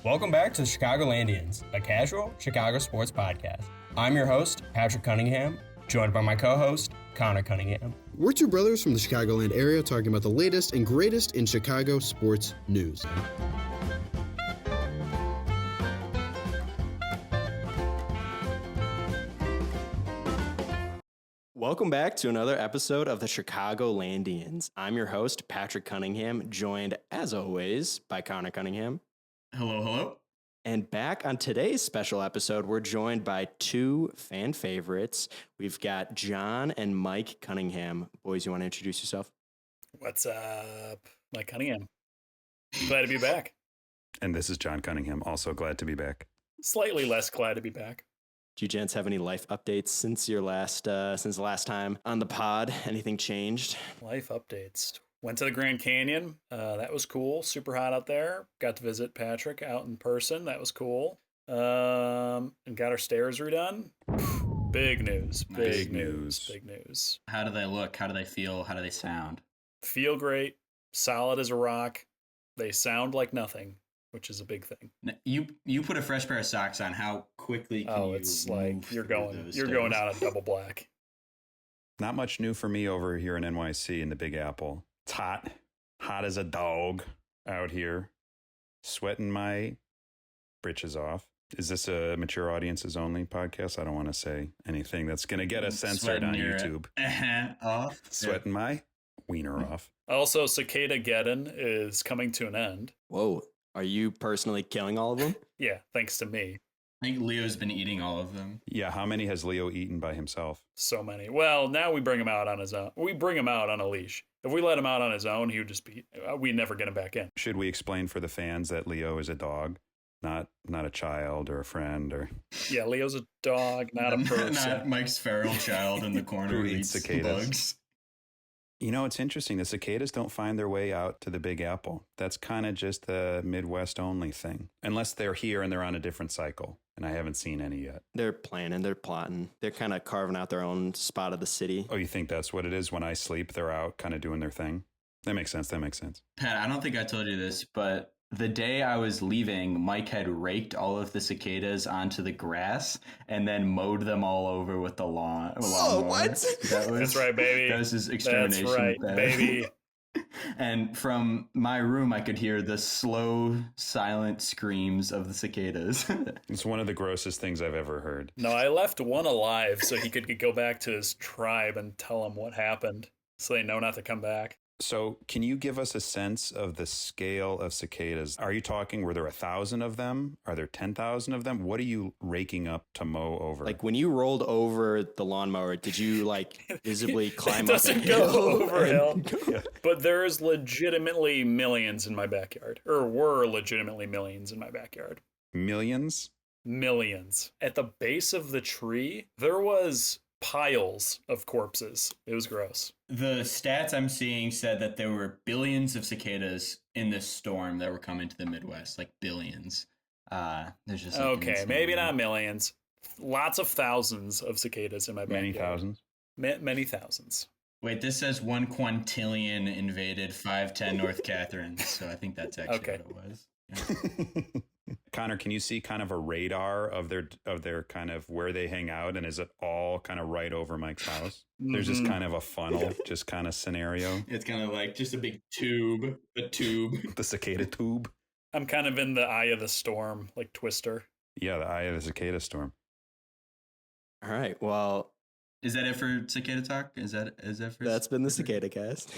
Welcome back to Chicagolandians, a casual Chicago sports podcast. I'm your host, Patrick Cunningham, joined by my co-host, Connor Cunningham. We're two brothers from the Chicagoland area talking about the latest and greatest in Chicago sports news. Welcome back to another episode of the Chicagolandians. I'm your host, Patrick Cunningham, joined, as always, by Connor Cunningham. Hello, hello. And back on today's special episode, we're joined by two fan favorites. We've got John and Mike Cunningham. Boys, you want to introduce yourself? What's up? Mike Cunningham. Glad to be back. And this is John Cunningham, also glad to be back. Slightly less glad to be back. Do you gents have any life updates since your since the last time on the pod? Anything changed? Life updates. Went to the Grand Canyon. That was cool. Super hot out there. Got to visit Patrick out in person. That was cool. And got our stairs redone. Big news. Big news. Big news. How do they look? How do they feel? How do they sound? Feel great. Solid as a rock. They sound like nothing, which is a big thing. You put a fresh pair of socks on. How quickly can you it's like move you're through going those out on double black. Not much new for me over here in NYC in the Big Apple. It's hot as a dog out here, sweating my britches off. Is this a mature audiences only podcast? I don't want to say anything that's going to get us censored on YouTube. Off. Sweating my wiener off. Also, Cicada Geddon is coming to an end. Whoa. Are you personally killing all of them? Yeah, thanks to me. I think Leo's been eating all of them. Yeah, how many has Leo eaten by himself? So many. Well, now we bring him out on his own. We bring him out on a leash. If we let him out on his own, he would just be, we'd never get him back in. Should we explain for the fans that Leo is a dog, not a child or a friend or... Yeah, Leo's a dog, not a person. Not Mike's feral child in the corner who who eats eats cicadas. bugs. You know, it's interesting. The cicadas don't find their way out to the Big Apple. That's kind of just a Midwest only thing. Unless they're here and they're on a different cycle. And I haven't seen any yet. They're planning, they're plotting. They're kind of carving out their own spot of the city. Oh, you think that's what it is? When I sleep, they're out kind of doing their thing? That makes sense. Pat, I don't think I told you this, but the day I was leaving, Mike had raked all of the cicadas onto the grass and then mowed them all over with the lawn. Oh, what? That's right, baby. That was his extermination. That's right, baby. And from my room, I could hear the slow, silent screams of the cicadas. It's one of the grossest things I've ever heard. No, I left one alive so he could go back to his tribe and tell them what happened so they know not to come back. So can you give us a sense of the scale of cicadas? Are you talking, were there 1,000 of them? Are there 10,000 of them? What are you raking up to mow over? Like when you rolled over the lawnmower, did you like visibly climb it up a doesn't hill? go over a hill. Yeah. But there's legitimately millions in my backyard. Or were legitimately millions in my backyard. Millions? Millions. At the base of the tree, there was piles of corpses. It was gross. The stats I'm seeing said that there were billions of cicadas in this storm that were coming to the Midwest, like billions. There's just okay, maybe not millions. Lots of thousands of cicadas in my backyard. Many thousands? Many thousands. Wait, this says 1 quintillion invaded 510 North Catherine, so I think that's actually Okay. what it was. Yeah. Connor, can you see kind of a radar of their kind of where they hang out, and is it all kind of right over Mike's house? There's just kind of a funnel, just kind of scenario. It's kind of like just a big tube, The cicada tube. I'm kind of in the eye of the storm, like Twister. Yeah, the eye of the cicada storm. All right, well, Is that it for cicada talk? Is that for? that's been the Cicada Cast.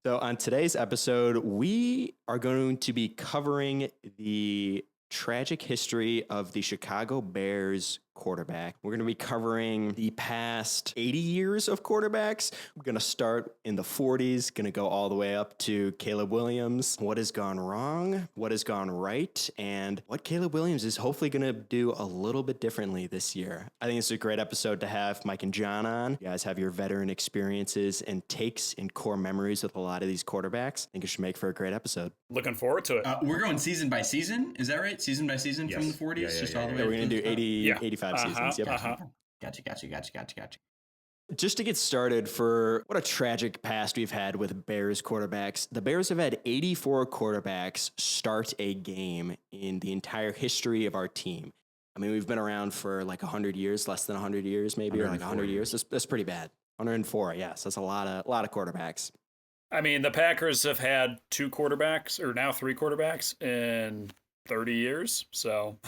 So on today's episode, we are going to be covering the tragic history of the Chicago Bears quarterback. We're going to be covering the past 80 years of quarterbacks. We're going to start in the 40s, going to go all the way up to Caleb Williams. What has gone wrong? What has gone right? And what Caleb Williams is hopefully going to do a little bit differently this year. I think it's a great episode to have Mike and John on. You guys have your veteran experiences and takes and core memories with a lot of these quarterbacks. I think it should make for a great episode. Looking forward to it. We're going season by season. Is that right? Season by season Yes. from the 40s, Yeah, just yeah, all the yeah. way. We're going to do 80, Yeah. 85 seasons. Yep. Gotcha. Just to get started, for what a tragic past we've had with Bears quarterbacks. The Bears have had 84 quarterbacks start a game in the entire history of our team. I mean, we've been around for like 100 years, less than 100 years, maybe, or like 100 years. That's pretty bad. 104, yes. That's a lot of quarterbacks. I mean, the Packers have had 2 quarterbacks, or now 3 quarterbacks in 30 years. So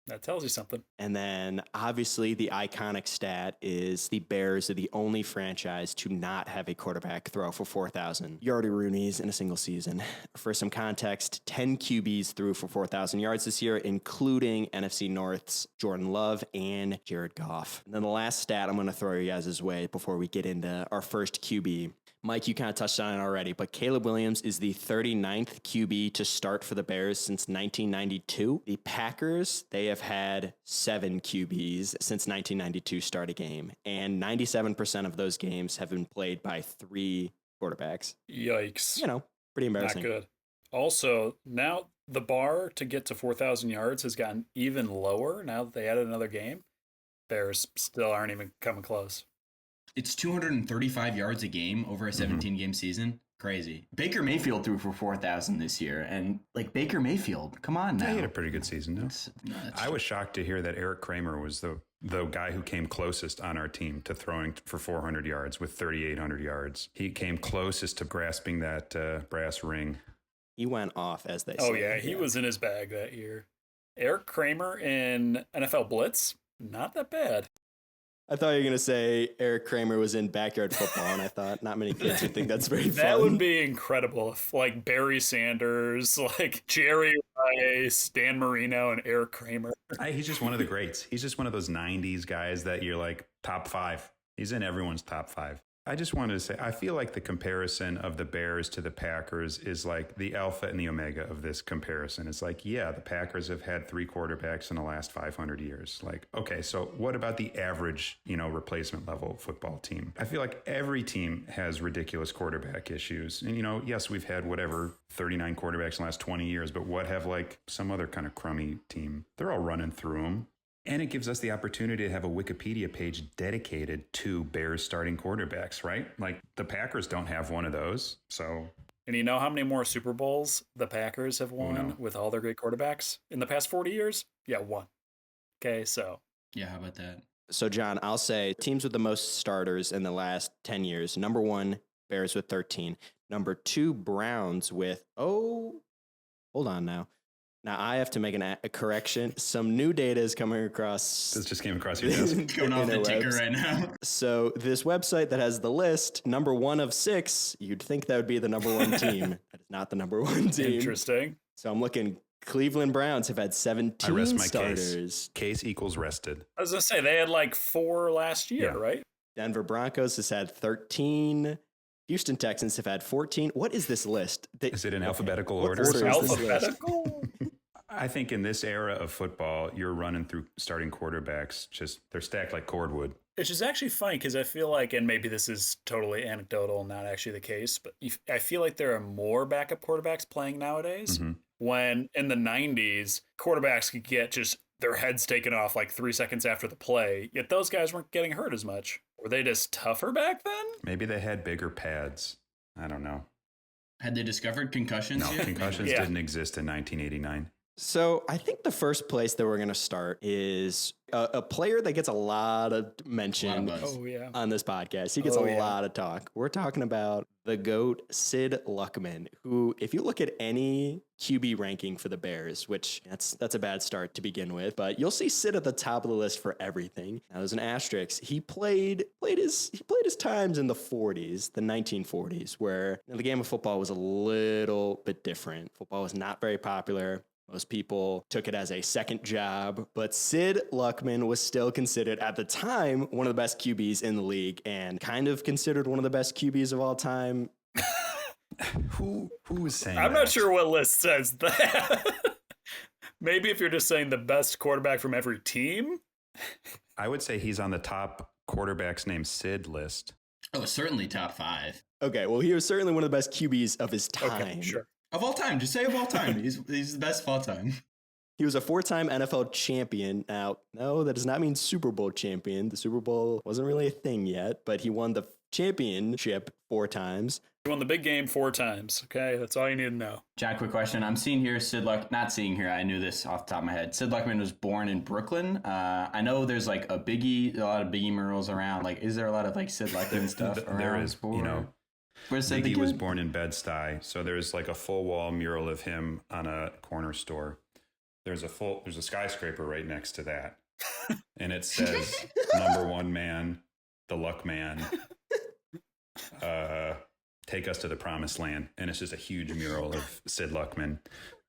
that tells you something. And then obviously the iconic stat is the Bears are the only franchise to not have a quarterback throw for 4,000 yard Roonies in a single season. For some context, 10 QBs threw for 4,000 yards this year, including NFC North's Jordan Love and Jared Goff. And then the last stat I'm going to throw you guys' way before we get into our first QB. Mike, you kind of touched on it already, but Caleb Williams is the 39th QB to start for the Bears since 1992. The Packers, they have had 7 QBs since 1992 start a game, and 97% of those games have been played by 3 quarterbacks. Yikes. You know, pretty embarrassing. Not good. Also, now the bar to get to 4,000 yards has gotten even lower now that they added another game. Bears still aren't even coming close. It's 235 yards a game over a 17-game season. Crazy. Baker Mayfield threw for 4,000 this year. And, like, Baker Mayfield, come on now. He had a pretty good season, no? I was shocked to hear that Eric Kramer was the guy who came closest on our team to throwing for 400 yards with 3,800 yards. He came closest to grasping that brass ring. He went off, as they say. Oh, yeah. He was in his bag that year. Eric Kramer in NFL Blitz, not that bad. I thought you were going to say Eric Kramer was in backyard football, and I thought not many kids would think that's very fun. That would be incredible if, like, Barry Sanders, like Jerry Rice, Dan Marino, and Eric Kramer. He's just one of the greats. He's just one of those 90s guys that you're like top 5. He's in everyone's top 5. I just wanted to say, I feel like the comparison of the Bears to the Packers is like the alpha and the omega of this comparison. It's like, yeah, the Packers have had 3 quarterbacks in the last 500 years. Like, okay, so what about the average, replacement level football team? I feel like every team has ridiculous quarterback issues. And, yes, we've had 39 quarterbacks in the last 20 years, but what have like some other kind of crummy team? They're all running through them. And it gives us the opportunity to have a Wikipedia page dedicated to Bears starting quarterbacks, right? Like the Packers don't have one of those. So, and you know how many more Super Bowls the Packers have won with all their great quarterbacks in the past 40 years? Yeah, 1. Okay, so. Yeah, how about that? So, John, I'll say teams with the most starters in the last 10 years. Number 1, Bears with 13. Number 2, Browns with, hold on now. Now, I have to make a correction. Some new data is coming across. This just came across your desk. Going off the ticker right now. So this website that has the list, number 1 of 6, you'd think that would be the number 1 team. That is not the number 1 team. Interesting. So I'm looking. Cleveland Browns have had 17 I rest my starters. Case equals rested. I was going to say, they had like 4 last year, right? Denver Broncos has had 13. Houston Texans have had 14. What is this list? Is it in alphabetical order? Alphabetical? I think in this era of football, you're running through starting quarterbacks. They're stacked like cordwood. Which is actually funny because I feel like, and maybe this is totally anecdotal, not actually the case, but I feel like there are more backup quarterbacks playing nowadays. Mm-hmm. When in the 90s, quarterbacks could get just their heads taken off like 3 seconds after the play, yet those guys weren't getting hurt as much. Were they just tougher back then? Maybe they had bigger pads. I don't know. Had they discovered concussions? No, concussions didn't exist in 1989. So I think the first place that we're going to start is a player that gets a lot of mention on this podcast. He gets a lot of talk. We're talking about the GOAT, Sid Luckman, who, if you look at any QB ranking for the Bears, which that's a bad start to begin with, but you'll see Sid at the top of the list for everything. Now, there's an asterisk. He played his times in the 40s, the 1940s, where the game of football was a little bit different. Football was not very popular. Most people took it as a second job, but Sid Luckman was still considered at the time one of the best QBs in the league and kind of considered one of the best QBs of all time. Who was saying I'm that? not sure what list says that. Maybe if you're just saying the best quarterback from every team. I would say he's on the top quarterbacks named Sid list. Oh, certainly top 5. Okay, well, he was certainly one of the best QBs of his time. Okay, sure. Of all time, just say of all time. He's the best of all time. He was a 4-time NFL champion. Now, no, that does not mean Super Bowl champion. The Super Bowl wasn't really a thing yet, but he won the championship 4 times. He won the big game 4 times. Okay, that's all you need to know. John, quick question. I'm seeing here not seeing here. I knew this off the top of my head. Sid Luckman was born in Brooklyn. I know there's like a lot of Biggie murals around. Like, is there a lot of like Sid Luckman stuff around? There is, Where's Biggie was born in Bed-Stuy, so there's like a full wall mural of him on a corner store. There's a skyscraper right next to that, and it says "Number One Man, the Luck Man." Take us to the promised land. And it's just a huge mural of Sid Luckman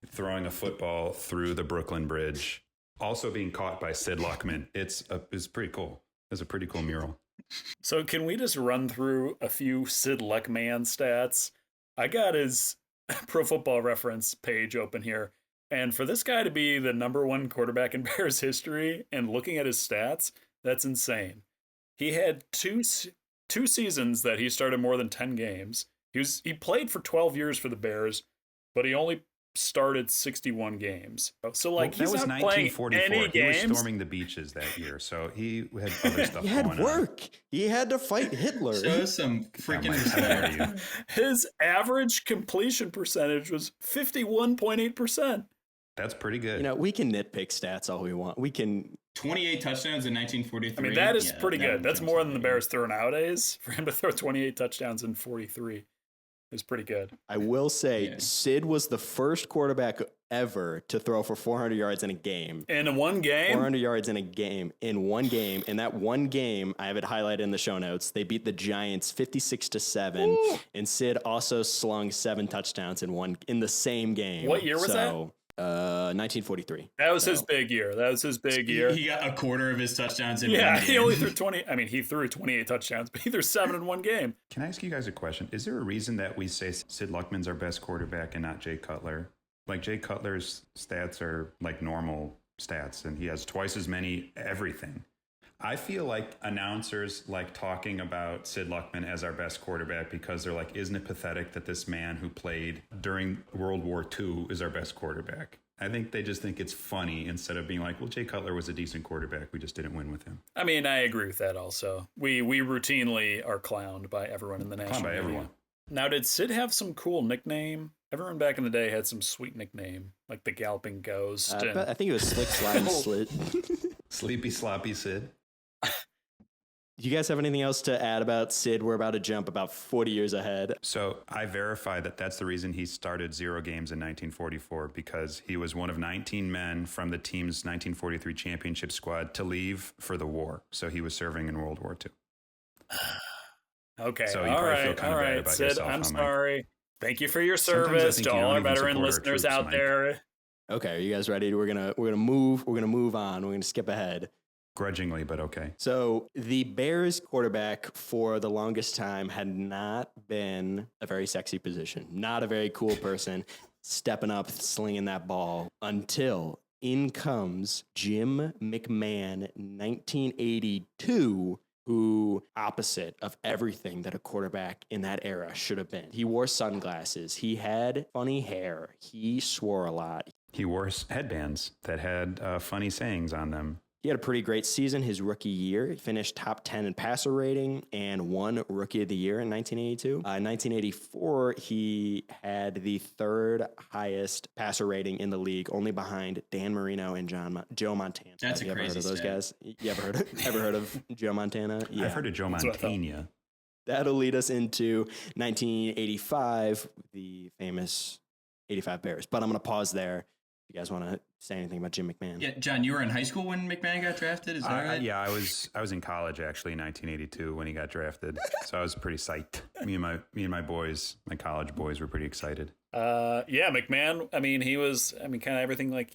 throwing a football through the Brooklyn Bridge, also being caught by Sid Luckman. It's pretty cool. It's a pretty cool mural. So can we just run through a few Sid Luckman stats? I got his Pro Football Reference page open here. And for this guy to be the number 1 quarterback in Bears history and looking at his stats, that's insane. He had two seasons that he started more than 10 games. He played for 12 years for the Bears, but he only started 61 games. So like he's not playing any games. He was storming the beaches that year, so he had other stuff He had going work. He had to fight Hitler. Show some freaking respect. His average completion percentage was 51.8%. That's pretty good. We can nitpick stats all we want. We can 28 touchdowns in 1943. I mean, that is pretty good. That's more than the Bears throw nowadays. For him to throw 28 touchdowns in 43 is pretty good. I will say, Sid was the first quarterback ever to throw for 400 yards in a game. In one game? 400 yards in a game, in one game. In that one game, I have it highlighted in the show notes, they beat the Giants 56-7. Ooh. And Sid also slung 7 touchdowns in the same game. What year was that? 1943. That was his big year. He got a quarter of his touchdowns in one game. He only threw 20. I mean, he threw 28 touchdowns, but he threw 7 in one game. Can I ask you guys a question? Is there a reason that we say Sid Luckman's our best quarterback and not Jay Cutler? Like, Jay Cutler's stats are like normal stats, and he has twice as many everything. I feel like announcers like talking about Sid Luckman as our best quarterback because they're like, isn't it pathetic that this man who played during World War II is our best quarterback? I think they just think it's funny instead of being like, well, Jay Cutler was a decent quarterback. We just didn't win with him. I mean, I agree with that also. We routinely are clowned by everyone in the national media. Everyone. Now, did Sid have some cool nickname? Everyone back in the day had some sweet nickname, like the Galloping Ghost. I think it was Slick Slime Slit. Sleepy Sloppy Sid. Do you guys have anything else to add about Sid? We're about to jump about 40 years ahead. So I verify that that's the reason he started 0 games in 1944, because he was one of 19 men from the team's 1943 championship squad to leave for the war. So he was serving in World War II. Okay. So you probably feel kind of bad about Sid, yourself. I'm sorry. Thank you for your service to all our veteran listeners out there. Okay, are you guys ready? We're gonna move on. We're gonna skip ahead. Grudgingly, but okay. So the Bears quarterback for the longest time had not been a very sexy position, not a very cool person stepping up, slinging that ball, until in comes Jim McMahon, 1982, who opposite of everything that a quarterback in that era should have been. He wore sunglasses. He had funny hair. He swore a lot. He wore headbands that had funny sayings on them. He had a pretty great season his rookie year. He finished top 10 in passer rating and won Rookie of the Year in 1982. In 1984, he had the 3rd highest passer rating in the league, only behind Dan Marino and Joe Montana. That's a crazy crazy heard of those stat. guys? You ever heard of Joe Montana? Yeah. I've heard of Joe Montana. That'll lead us into 1985, the famous 85 Bears. But I'm going to pause there. You guys want to say anything about Jim McMahon? Yeah, John, you were in high school when McMahon got drafted, is that right? Yeah, I was in college actually in 1982 when he got drafted. So I was pretty psyched. Me and my boys, my college boys, were pretty excited. Yeah, McMahon. I mean, he was. I mean, kind of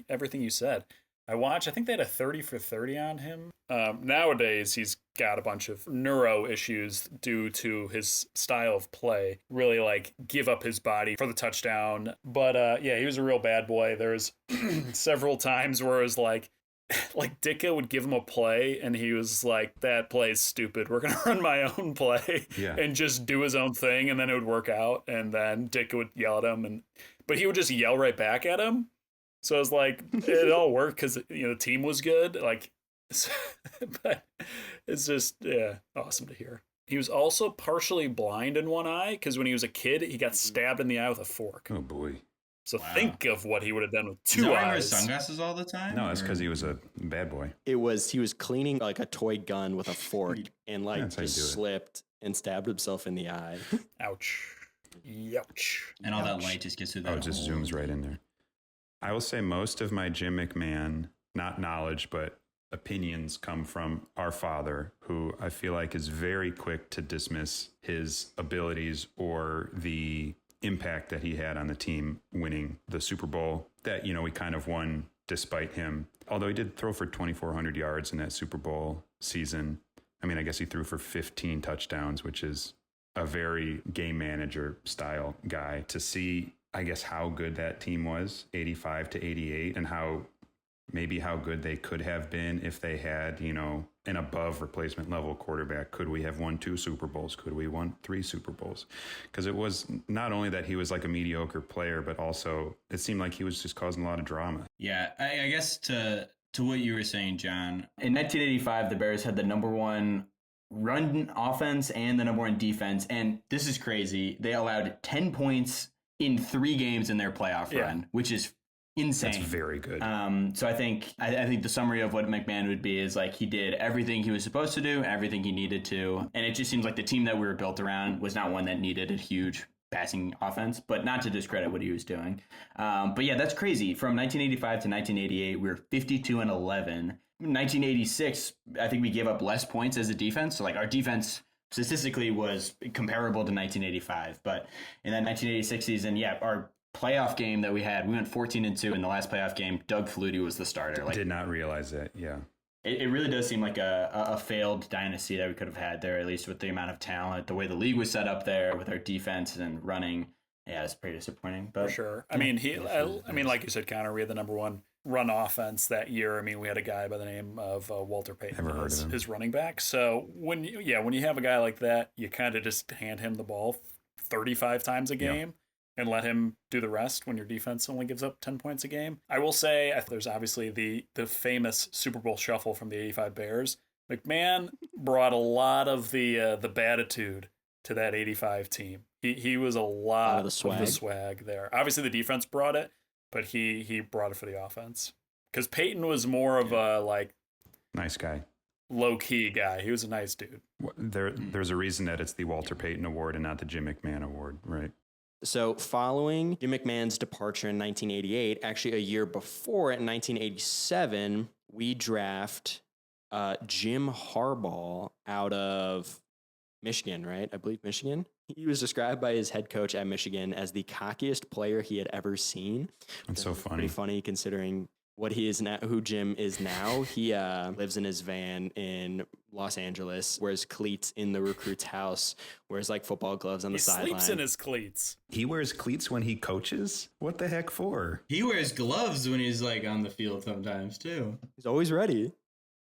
everything you said. I think they had a 30 for 30 on him. Nowadays, he's got a bunch of neuro issues due to his style of play. Really, like, give up his body for the touchdown. But, yeah, he was a real bad boy. There's several times where it was like Ditka would give him a play, and he was like, that play is stupid. We're going to run my own play and just do his own thing, and then it would work out. And then Ditka would yell at him, but he would just yell right back at him. So it was like, it all worked because, the team was good. Like, but it's just, awesome to hear. He was also partially blind in one eye because when he was a kid, he got stabbed in the eye with a fork. Oh, boy. So think of what he would have done with Is two that why he eyes. wears sunglasses all the time? No, it's because he was a bad boy. He was cleaning like a toy gun with a fork and like That's how you just do it. slipped and stabbed himself in the eye. Ouch. Youch. And all that light just gets through that. Oh, it just hole. zooms right in there. I will say most of my Jim McMahon, not knowledge, but opinions come from our father, who I feel like is very quick to dismiss his abilities or the impact that he had on the team winning the Super Bowl that, we kind of won despite him. Although he did throw for 2,400 yards in that Super Bowl season. I mean, I guess he threw for 15 touchdowns, which is a very game manager style guy. To see, I guess, how good that team was, 85 to 88, and how good they could have been if they had, an above replacement level quarterback. Could we have won 2 Super Bowls? Could we won 3 Super Bowls? Because it was not only that he was like a mediocre player, but also it seemed like he was just causing a lot of drama. Yeah, I guess to what you were saying, John, in 1985, the Bears had the number 1 run offense and the number 1 defense. And this is crazy. They allowed 10 points in 3 games in their playoff run, which is insane. That's very good. So I think the summary of what McMahon would be is like he did everything he was supposed to do and everything he needed to. And it just seems like the team that we were built around was not one that needed a huge passing offense, but not to discredit what he was doing. But yeah, that's crazy. From 1985 to 1988, we were 52-11. In 1986, I think we gave up less points as a defense. So like our defense statistically was comparable to 1985. But in that 1986 season, our playoff game that we had, we went 14-2 in the last playoff game. Doug Flutie was the starter. Did not realize that. Yeah. It really does seem like a failed dynasty that we could have had there, at least with the amount of talent, the way the league was set up there with our defense and running. Yeah, it's pretty disappointing. But for sure. I mean, like you said, Connor, we had the number 1 run offense that year. I mean, we had a guy by the name of Walter Payton Never heard of him. his running back. So when you have a guy like that, you kind of just hand him the ball 35 times a game. And let him do the rest when your defense only gives up 10 points a game. I will say there's obviously the famous Super Bowl shuffle from the 85 Bears. McMahon brought a lot of the batitude to that 85 team. He was a lot of the swag there. Obviously the defense brought it, but he brought it for the offense. Because Peyton was more of a nice guy. Low-key guy. He was a nice dude. There's a reason that it's the Walter Payton Award and not the Jim McMahon Award, right? So following Jim McMahon's departure in 1988, actually a year before in 1987, we draft Jim Harbaugh out of Michigan, right? I believe Michigan. He was described by his head coach at Michigan as the cockiest player he had ever seen. That's so funny. Pretty funny considering what he is now, who Jim is now. He lives in his van in Los Angeles, wears cleats in the recruit's house, wears like football gloves on the sideline. He sleeps in his cleats. He wears cleats when he coaches? What the heck for? He wears gloves when he's like on the field sometimes too. He's always ready.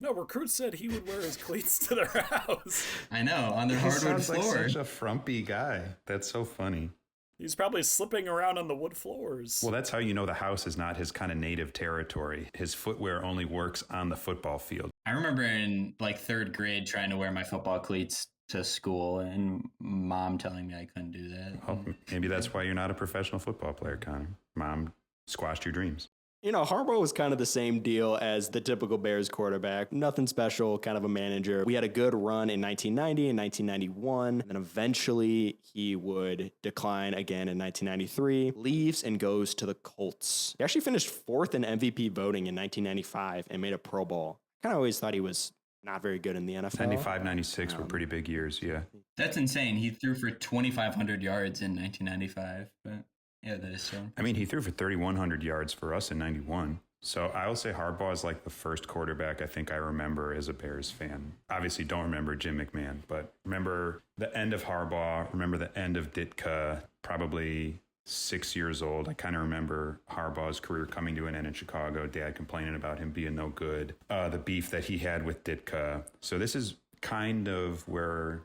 No, recruits said he would wear his cleats to their house. I know, on their hardwood sounds floor. like such a frumpy guy. That's so funny. He's probably slipping around on the wood floors. Well, that's how you know the house is not his kind of native territory. His footwear only works on the football field. I remember in like 3rd grade trying to wear my football cleats to school and mom telling me I couldn't do that. Oh, maybe that's why you're not a professional football player, Connor. Mom squashed your dreams. Harbaugh was kind of the same deal as the typical Bears quarterback. Nothing special, kind of a manager. We had a good run in 1990 and 1991. And then eventually he would decline again in 1993, leaves and goes to the Colts. He actually finished 4th in MVP voting in 1995 and made a Pro Bowl. I kind of always thought he was not very good in the NFL. 95, 96 were pretty big years, yeah. That's insane. He threw for 2,500 yards in 1995, but... yeah, that is so. I mean, he threw for 3,100 yards for us in 91. So I will say Harbaugh is like the first quarterback I think I remember as a Bears fan. Obviously don't remember Jim McMahon, but remember the end of Harbaugh, remember the end of Ditka, probably 6 years old. I kind of remember Harbaugh's career coming to an end in Chicago, Dad complaining about him being no good, the beef that he had with Ditka. So this is kind of where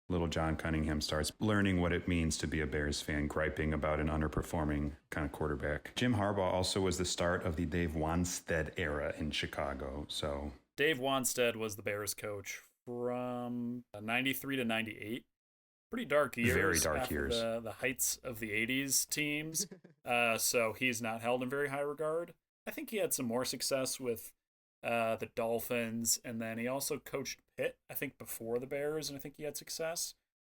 little John Cunningham starts learning what it means to be a Bears fan, griping about an underperforming kind of quarterback. Jim Harbaugh also was the start of the Dave Wanstead era in Chicago. So Dave Wanstead was the Bears coach from 93 to 98. Pretty dark years. Very dark after years. The heights of the 80s teams. So he's not held in very high regard. I think he had some more success with the Dolphins, and then he also coached Pitt, I think, before the Bears, and I think he had success.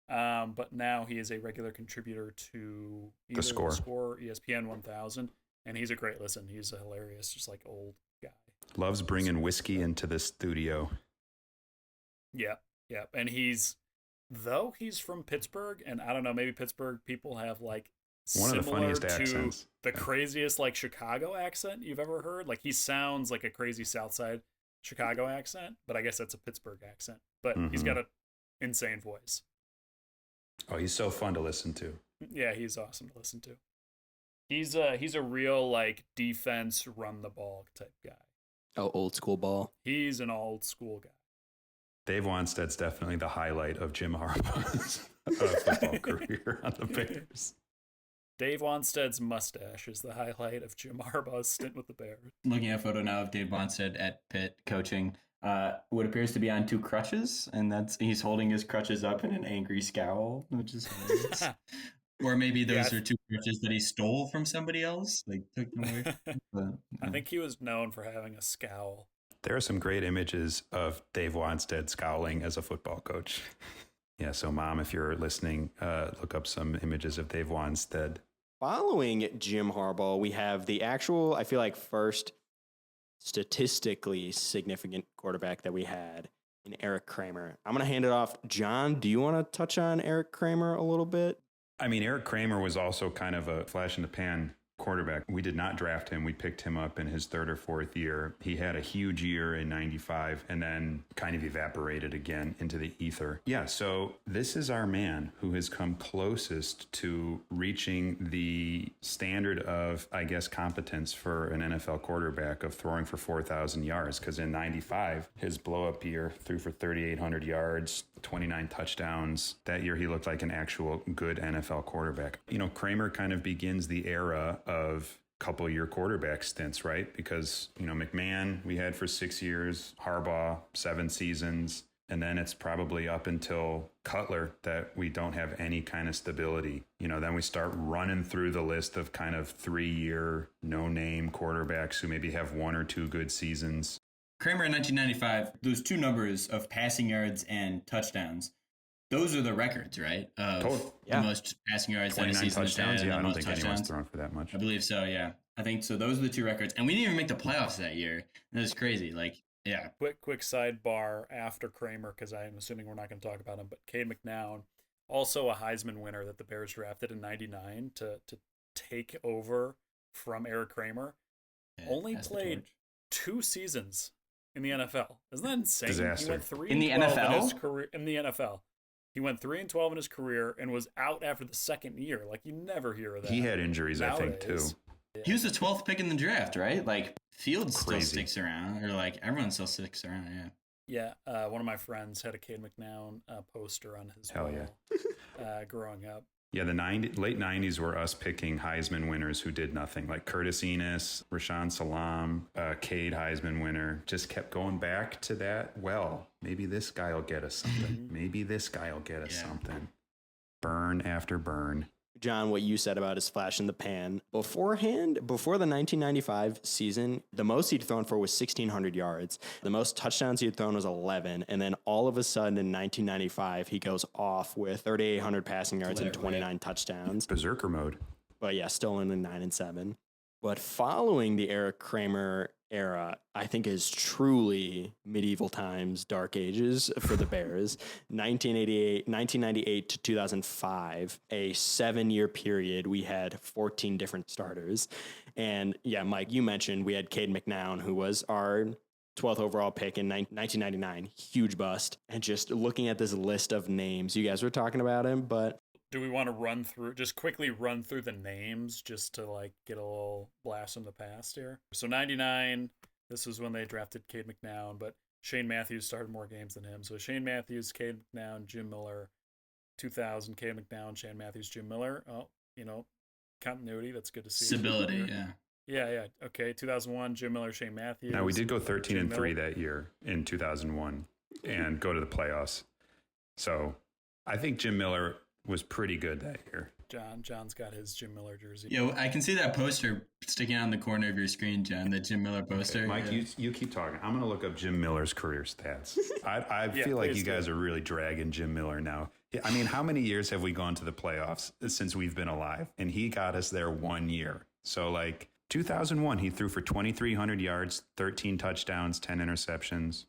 But now he is a regular contributor to either Score. The Score, ESPN 1000, and he's a great listen. He's a hilarious, just like old guy. Loves bringing whiskey into the studio. Yeah. And though he's from Pittsburgh, and I don't know, maybe Pittsburgh people have like One of the similar funniest to accents. the craziest like Chicago accent you've ever heard. Like he sounds like a crazy Southside Chicago accent, but I guess that's a Pittsburgh accent. But he's got an insane voice. Oh, he's so fun to listen to. Yeah, he's awesome to listen to. He's a real like defense run the ball type guy. Oh, old school ball. He's an old school guy. Dave Wanstead's definitely the highlight of Jim Harbaugh's football career on the Bears. Dave Wanstead's mustache is the highlight of Jim Harbaugh's stint with the Bears. Looking at a photo now of Dave Wanstead at Pitt coaching, what appears to be on two crutches, and he's holding his crutches up in an angry scowl, which is hilarious. Or maybe those are two crutches that he stole from somebody else, like took them away. But, I think he was known for having a scowl. There are some great images of Dave Wanstead scowling as a football coach. Yeah, so Mom, if you're listening, look up some images of Dave Wanstead. Following Jim Harbaugh, we have the actual, I feel like, first statistically significant quarterback that we had in Eric Kramer. I'm going to hand it off. John, do you want to touch on Eric Kramer a little bit? I mean, Eric Kramer was also kind of a flash in the pan quarterback. We did not draft him. We picked him up in his third or fourth year. He had a huge year in 95 and then kind of evaporated again into the ether. Yeah, so this is our man who has come closest to reaching the standard of, I guess, competence for an NFL quarterback of throwing for 4,000 yards. Because in 95, his blow-up year, threw for 3,800 yards, 29 touchdowns. That year, he looked like an actual good NFL quarterback. You know, Kramer kind of begins the era of couple-year quarterback stints, right? Because, you know, McMahon, we had for 6 years, Harbaugh, 7 seasons, and then it's probably up until Cutler that we don't have any kind of stability. You know, then we start running through the list of kind of 3-year, no-name quarterbacks who maybe have 1 or 2 good seasons. Kramer in 1995, those two numbers of passing yards and touchdowns, those are the records, right? Of the most passing yards that a 29 season touchdowns. Yeah, I don't think touchdowns. anyone's thrown for that much. I believe so, yeah. I think so. Those are the two records. And we didn't even make the playoffs that year. That was crazy. Like, yeah. Quick sidebar after Kramer, because I'm assuming we're not going to talk about him, but Cade McNown, also a Heisman winner that the Bears drafted in 99 to take over from Eric Kramer, only played 2 seasons in the NFL. Isn't that insane? Disaster. He went 3 In the NFL? in his career, in the NFL. He went 3-12 in his career and was out after the second year. Like, you never hear of that. He had injuries, nowadays. I think, too. Yeah. He was the 12th pick in the draft, right? Like, Fields still Crazy. sticks around. Or, like, everyone still sticks around, yeah. Yeah, one of my friends had a Cade McNown poster on his Hell wall growing up. Yeah, the late 90s were us picking Heisman winners who did nothing, like Curtis Enos, Rashaan Salam, Cade Heisman winner. Just kept going back to that. Well, maybe this guy will get us something. Maybe this guy will get us something. Burn after burn. John, what you said about his flash in the pan. Before the 1995 season, the most he'd thrown for was 1,600 yards. The most touchdowns he had thrown was 11. And then all of a sudden in 1995, he goes off with 3,800 passing yards and 29 touchdowns. Berserker mode. But yeah, still only 9-7. But following the Eric Kramer era, I think is truly medieval times, dark ages for the Bears. 1998 to 2005, a 7-year period, we had 14 different starters. And yeah, Mike, you mentioned we had Cade McNown, who was our 12th overall pick in 1999. Huge bust. And just looking at this list of names, you guys were talking about him, but Do we want to quickly run through the names just to like get a little blast from the past here? So 99, this was when they drafted Cade McNown, but Shane Matthews started more games than him. So Shane Matthews, Cade McNown, Jim Miller, 2000, Cade McNown, Shane Matthews, Jim Miller. Oh, continuity. That's good to see. Stability, yeah. Yeah. Okay, 2001, Jim Miller, Shane Matthews. Now, we did go 13-3 that year in 2001 and go to the playoffs. So I think Jim Miller was pretty good that year. John's got his Jim Miller jersey. Yeah, I can see that poster sticking out in the corner of your screen, John, the Jim Miller poster. Okay, Mike, yeah. you keep talking. I'm going to look up Jim Miller's career stats. I feel like you guys are really dragging Jim Miller now. I mean, how many years have we gone to the playoffs since we've been alive? And he got us there 1 year. So, 2001, he threw for 2,300 yards, 13 touchdowns, 10 interceptions.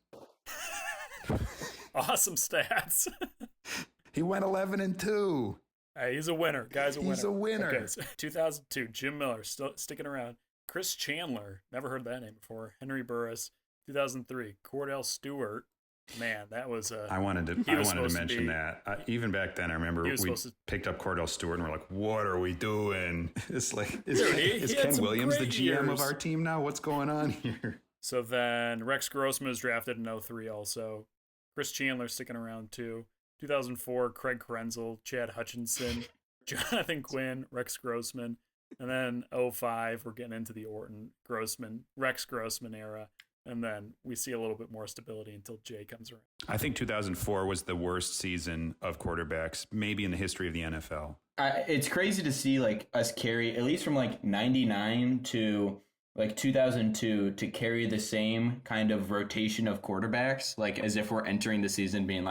Awesome stats. He went 11-2. Hey, he's a winner. Guy's a winner. He's a winner. Okay, so 2002, Jim Miller, still sticking around. Chris Chandler, never heard that name before. Henry Burris, 2003. Cordell Stewart, man, that was I wanted to mention that. Even back then, I remember we picked up Cordell Stewart and we're like, "What are we doing?" It's like, is Ken Williams the GM of our team now? What's going on here? So then Rex Grossman was drafted in 2003 also. Chris Chandler sticking around too. 2004, Craig Krenzel, Chad Hutchinson, Jonathan Quinn, Rex Grossman. And then 2005, we're getting into the Orton, Rex Grossman era. And then we see a little bit more stability until Jay comes around. I think 2004 was the worst season of quarterbacks, maybe in the history of the NFL. It's crazy to see us carry, at least from 99 to 2002, to carry the same kind of rotation of quarterbacks, as if we're entering the season being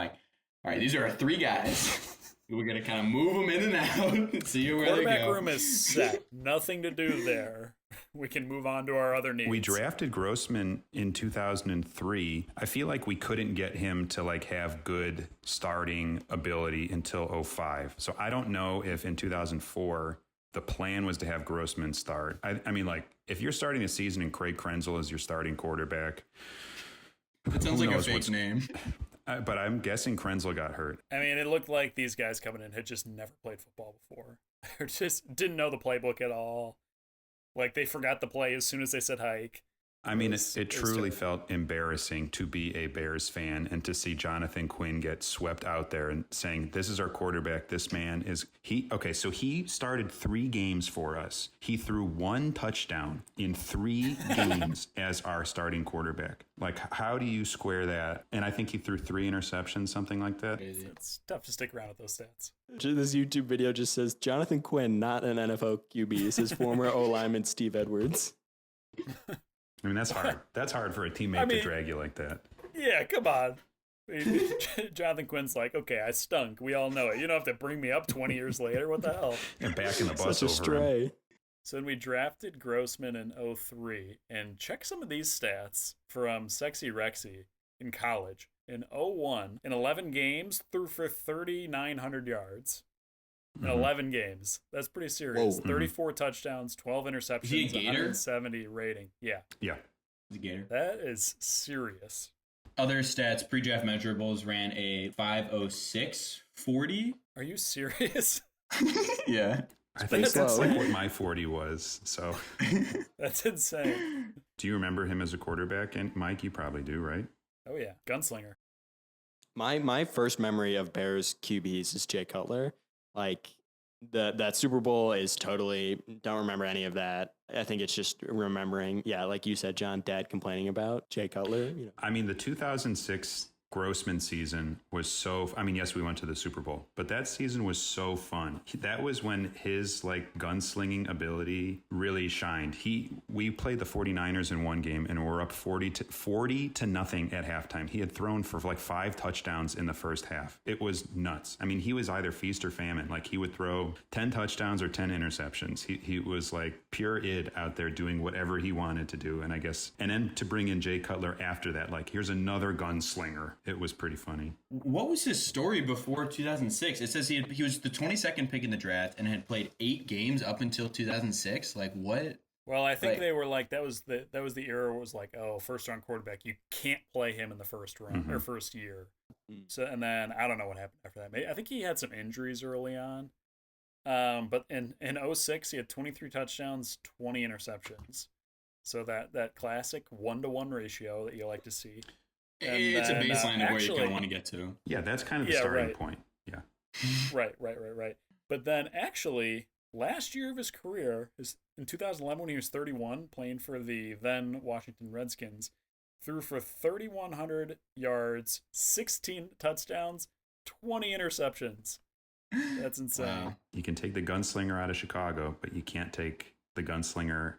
all right, these are our three guys. We're going to kind of move them in and out and see where they go. Quarterback room is set. Nothing to do there. We can move on to our other needs. We drafted Grossman in 2003. I feel like we couldn't get him to have good starting ability until 2005. So I don't know if in 2004 the plan was to have Grossman start. I mean, if you're starting the season and Craig Krenzel is your starting quarterback. It sounds like a fake name. But I'm guessing Krenzel got hurt. I mean, it looked like these guys coming in had just never played football before. They just didn't know the playbook at all. They forgot the play as soon as they said hike. I mean, it truly felt embarrassing to be a Bears fan and to see Jonathan Quinn get swept out there and saying, "This is our quarterback. This man is so he started 3 games for us. He threw 1 touchdown in 3 games as our starting quarterback. How do you square that?" And I think he threw 3 interceptions, something like that. It's tough to stick around with those stats. This YouTube video just says Jonathan Quinn, not an NFL QB. This is former O-lineman Steve Edwards. I mean, that's hard. That's hard for a teammate to drag you like that. Yeah, come on. Jonathan Quinn's okay, I stunk. We all know it. You don't have to bring me up 20 years later. What the hell? And back in the bus Such a stray. him. So then we drafted Grossman in 2003. And check some of these stats from Sexy Rexy in college. In 2001, in 11 games, threw for 3,900 yards. In 11 games. That's pretty serious. Whoa. 34 touchdowns, 12 interceptions, Is he a Gator? 170 rating. Yeah. Yeah. He's a Gator. That is serious. Other stats, pre-draft measurables ran a 5.0640. Are you serious? Yeah. I think That's that's low. what my 40 was. So That's insane. do you remember him as a quarterback? And Mike, you probably do, right? Oh, yeah. Gunslinger. My first memory of Bears QBs is Jay Cutler. That Super Bowl is totally, don't remember any of that. I think it's just remembering, like you said, John, Dad complaining about Jay Cutler. I mean, the 2006 Grossman season was yes, we went to the Super Bowl, but that season was so fun. That was when his gunslinging ability really shined. We played the 49ers in one game and we're up 40 to nothing at halftime. He had thrown for 5 touchdowns in the first half. It was nuts. I mean, he was either feast or famine. He would throw 10 touchdowns or 10 interceptions. He was pure id out there doing whatever he wanted to do. And and then to bring in Jay Cutler after that, here's another gunslinger. It was pretty funny. What was his story before 2006? It says he was the 22nd pick in the draft and had played 8 games up until 2006. What? Well, I think they were that was the era where it was first round quarterback, you can't play him in the first round or first year. So and then I don't know what happened after that. I think he had some injuries early on. But in 2006 he had 23 touchdowns, 20 interceptions. So that classic 1-to-1 ratio that you like to see. And it's then, a baseline of where you kind of want to get to. Yeah, that's kind of the starting point. Yeah. Right. But then actually, last year of his career is in 2011 when he was 31, playing for the then Washington Redskins, threw for 3,100 yards, 16 touchdowns, 20 interceptions. That's insane. Wow. You can take the gunslinger out of Chicago, but you can't take the gunslinger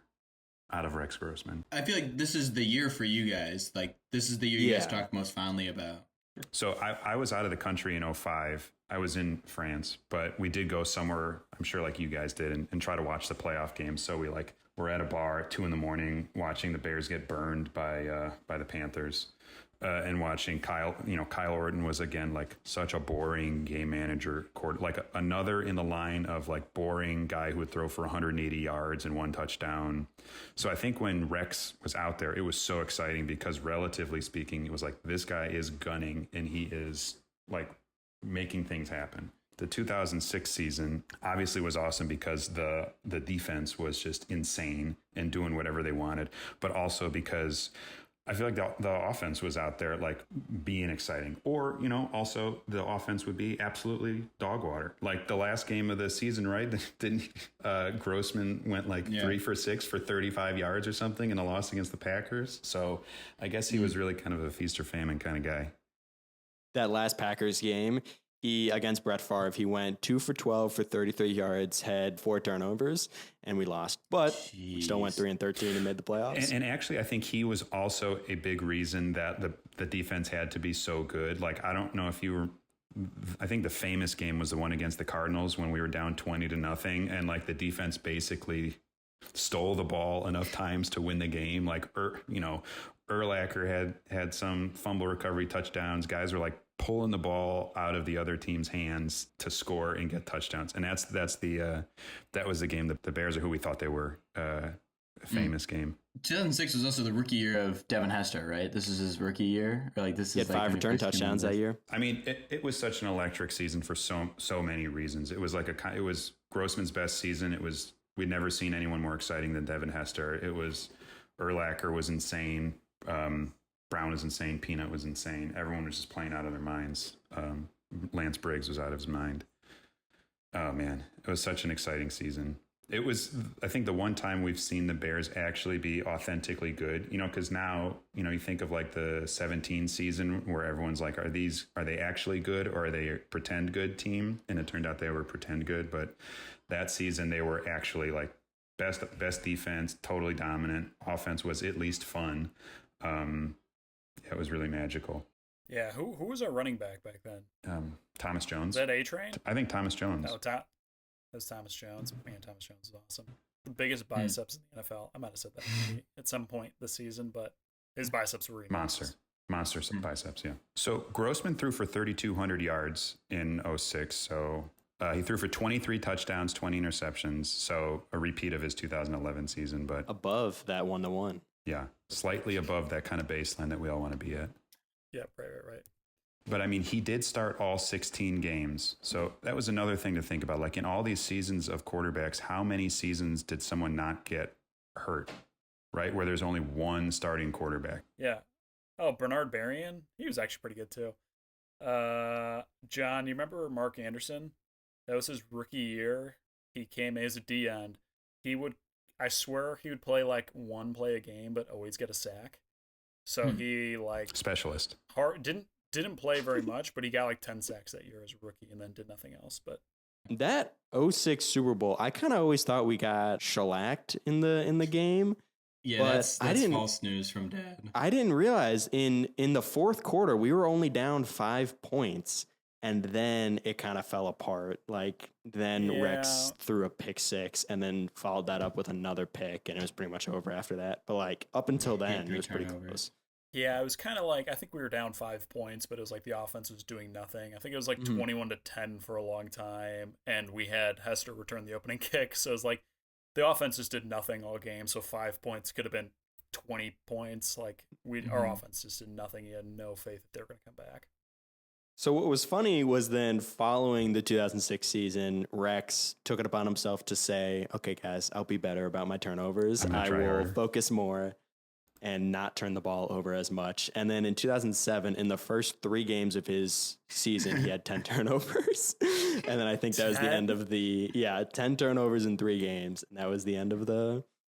out of Rex Grossman. I feel like this is the year for you guys. Like, this is the year you guys talk most fondly about. So I was out of the country in 05. I was in France, but we did go somewhere, I'm sure like you guys did, and try to watch the playoff games. So we're at a bar at 2 a.m. watching the Bears get burned by the Panthers. And watching Kyle Orton was again like such a boring game manager, like another in the line of like boring guy who would throw for 180 yards and 1 touchdown. So I think when Rex was out there, it was so exciting because relatively speaking, it was like this guy is gunning and he is like making things happen. The 2006 season obviously was awesome because the defense was just insane and doing whatever they wanted, but also because I feel like the offense was out there like being exciting, or, also the offense would be absolutely dog water. Like the last game of the season, right? Didn't Grossman went like 3 for 6 for 35 yards or something in a loss against the Packers. So I guess he was really kind of a feast or famine kind of guy. That last Packers game, against Brett Favre, he went 2 for 12 for 33 yards, had 4 turnovers, and we lost. But we still went 3-13 and made the playoffs. And actually, I think he was also a big reason that the defense had to be so good. Like, I don't know if you were. I think the famous game was the one against the Cardinals when we were down 20-0, and like the defense basically stole the ball enough times to win the game. Like, Urlacher had some fumble recovery touchdowns. Guys were like pulling the ball out of the other team's hands to score and get touchdowns. And that was the game that the Bears are who we thought they were. Famous game. 2006 was also the rookie year of Devin Hester, right? This is his rookie year, or like this he is had like 5 return touchdowns that year. I mean, it was such an electric season for so many reasons. It was it was Grossman's best season. We'd never seen anyone more exciting than Devin Hester. It was Urlacher was insane. Brown was insane. Peanut was insane. Everyone was just playing out of their minds. Lance Briggs was out of his mind. Oh man, it was such an exciting season. It was, I think, the one time we've seen the Bears actually be authentically good, because now, you think of like the 17 season where everyone's like, are they actually good or are they a pretend good team? And it turned out they were pretend good. But that season, they were actually like best defense, totally dominant. Offense was at least fun. It was really magical. Yeah, who was our running back then? Thomas Jones. Was that A-Train? I think Thomas Jones. No, that's Thomas Jones. Man, Thomas Jones is awesome. The biggest biceps in the NFL. I might have said that maybe at some point this season, but his biceps were enormous. Monster biceps, yeah. So Grossman threw for 3,200 yards in 06. So he threw for 23 touchdowns, 20 interceptions. So a repeat of his 2011 season, but above that 1-1. Yeah, slightly above that kind of baseline that we all want to be at. Yep, right. But I mean, he did start all 16 games. So that was another thing to think about. Like in all these seasons of quarterbacks, how many seasons did someone not get hurt, right? Where there's only one starting quarterback. Yeah. Oh, Bernard Berrien? He was actually pretty good too. John, you remember Mark Anderson? That was his rookie year. He came as a D-end. I swear he would play like one play a game, but always get a sack. So he like specialist. Didn't play very much, but he got like 10 sacks that year as a rookie and then did nothing else. But that 06 Super Bowl, I kind of always thought we got shellacked in the game. Yeah, that's false news from Dad. I didn't realize in the fourth quarter we were only down 5 points, and then it kind of fell apart. Like then Rex threw a pick 6, and then followed that up with another pick, and it was pretty much over after that. But like up until then, it was pretty close. Yeah, it was kind of like, I think we were down 5 points, but it was like the offense was doing nothing. I think it was like 21-10 for a long time, and we had Hester return the opening kick. So it was like the offense just did nothing all game. So 5 points could have been 20 points. Like our offense just did nothing. He had no faith that they were going to come back. So what was funny was then following the 2006 season, Rex took it upon himself to say, okay, guys, I'll be better about my turnovers. I will focus more. and not turn the ball over as much. And then in 2007, in the first 3 games of his season, he had 10 turnovers. And then I think that was the end of 10 turnovers in 3 games. And that was the end of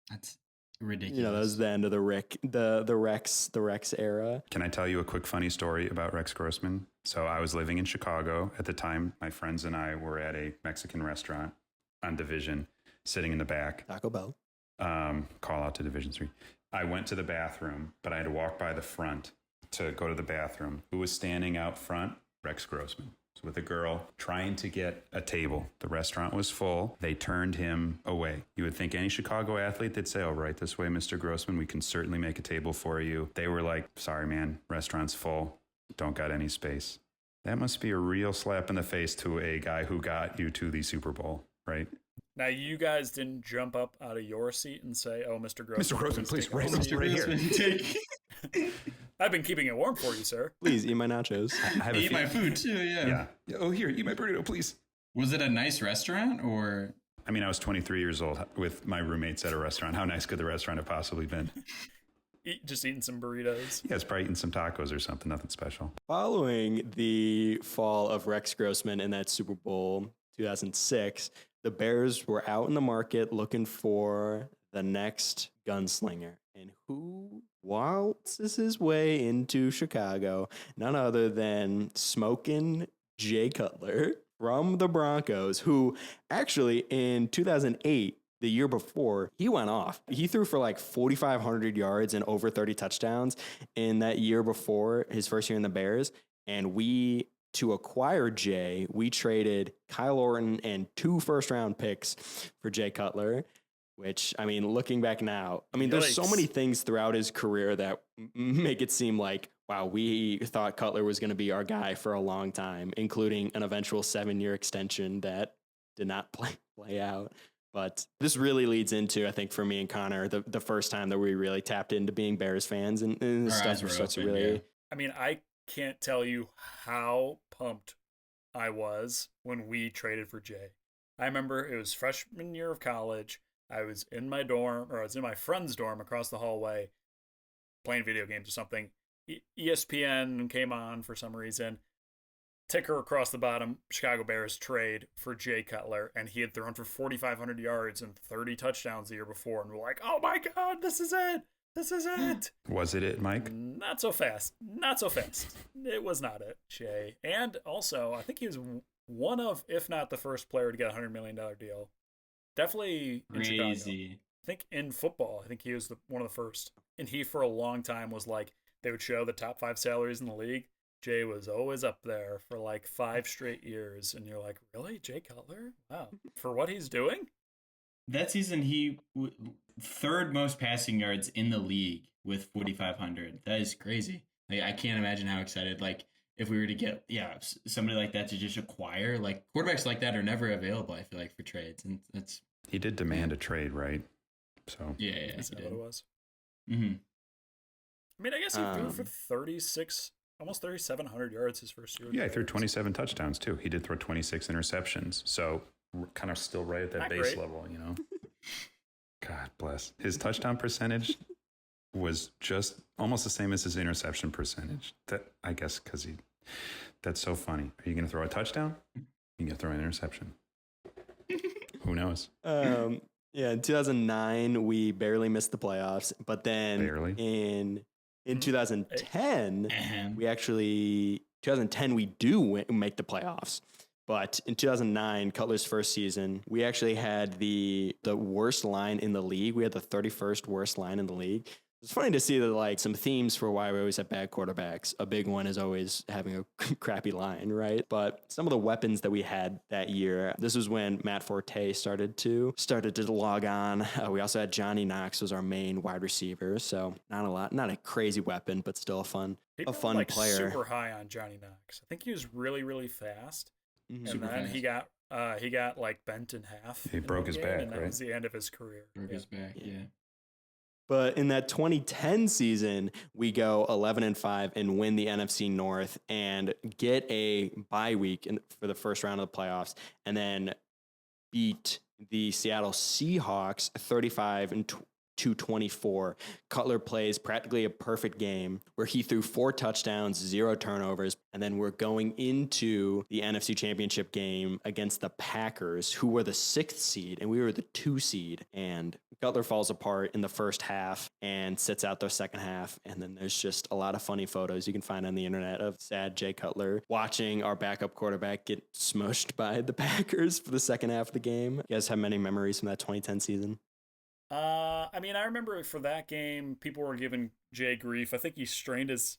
That's ridiculous. that was the end of the Rex era. Can I tell you a quick funny story about Rex Grossman? So I was living in Chicago at the time. My friends and I were at a Mexican restaurant on Division, sitting in the back. Taco Bell. Call out to Division 3. I went to the bathroom, but I had to walk by the front to go to the bathroom. Who was standing out front? Rex Grossman. With a girl trying to get a table. The restaurant was full. They turned him away. You would think any Chicago athlete, they'd say, oh, right this way, Mr. Grossman. We can certainly make a table for you. They were like, sorry, man, restaurant's full. Don't got any space. That must be a real slap in the face to a guy who got you to the Super Bowl, right? Now, you guys didn't jump up out of your seat and say, oh, Mr. Grossman. Mr. Grossman, please, take our right seat." here. I've been keeping it warm for you, sir. Please eat my nachos. I have Eat my food too, yeah. Oh, here, eat my burrito, please. Was it a nice restaurant or? I mean, I was 23 years old with my roommates at a restaurant. How nice could the restaurant have possibly been? Just eating some burritos. Yeah, it's probably eating some tacos or something, nothing special. Following the fall of Rex Grossman in that Super Bowl 2006, the Bears were out in the market looking for the next gunslinger. And who waltzes his way into Chicago? None other than smoking Jay Cutler from the Broncos, who actually in 2008, the year before, he went off. He threw for like 4,500 yards and over 30 touchdowns in that year before his first year in the Bears. And to acquire Jay, we traded Kyle Orton and 2 first-round picks for Jay Cutler, which, I mean, looking back now, I mean, there's so many things throughout his career that make it seem like, wow, we thought Cutler was going to be our guy for a long time, including an eventual 7-year extension that did not play out. But this really leads into, I think, for me and Connor, the first time that we really tapped into being Bears fans, and stuff starts to really. Yeah. I mean, I can't tell you how pumped I was when we traded for Jay. I remember it was freshman year of college. I was in my dorm, or I was in my friend's dorm across the hallway playing video games or something. ESPN came on for some reason. Ticker across the bottom, Chicago Bears trade for Jay Cutler, and he had thrown for 4,500 yards and 30 touchdowns the year before, and we're like, oh my God, this is it. This is it. Was it, Mike? Not so fast. Not so fast. It was not it, Jay. And also, I think he was one of, if not the first player to get a $100 million deal. Definitely in Chicago. I think in football, I think he was one of the first. And he, for a long time, was like, they would show the top 5 salaries in the league. Jay was always up there for like 5 straight years. And you're like, really? Jay Cutler? Wow. For what he's doing? That season, he third most passing yards in the league with 4,500. That is crazy. Like, I can't imagine how excited, like, if we were to get, somebody like that to just acquire, like, quarterbacks like that are never available, I feel like, for trades. And that's. He did demand a trade, right? So. Yeah, That's he what did. it was. Mm-hmm. I mean, I guess he threw for 36, almost 3,700 yards his first year. Yeah, he threw 27 touchdowns, too. He did throw 26 interceptions. So, kind of still right at that base level, you know? God bless. His touchdown percentage was just almost the same as his interception percentage. That, I guess, because that's so funny. Are you going to throw a touchdown? You're going to throw an interception. Who knows? In 2009, we barely missed the playoffs, but then in 2010, we do make the playoffs. But in 2009, Cutler's first season, we actually had the worst line in the league. We had the 31st worst line in the league. It's funny to see that, like, some themes for why we always have bad quarterbacks. A big one is always having a crappy line, right? But some of the weapons that we had that year, this was when Matt Forte started to log on. We also had Johnny Knox was our main wide receiver. So not a crazy weapon, but still a fun player. Super high on Johnny Knox. I think he was really, really fast. Mm-hmm. And then he got like bent in half. He broke his back, and that right? was the end of his career. Broke his back, yeah. But in that 2010 season, we go 11-5 and win the NFC North and get a bye week for the first round of the playoffs, and then beat the Seattle Seahawks 224. Cutler plays practically a perfect game where he threw 4 touchdowns, 0 turnovers, and then we're going into the NFC Championship game against the Packers, who were the 6th seed, and we were the 2 seed. And Cutler falls apart in the first half and sits out the second half. And then there's just a lot of funny photos you can find on the internet of sad Jay Cutler watching our backup quarterback get smushed by the Packers for the second half of the game. You guys have many memories from that 2010 season? I mean, I remember for that game, people were giving Jay grief. I think he strained his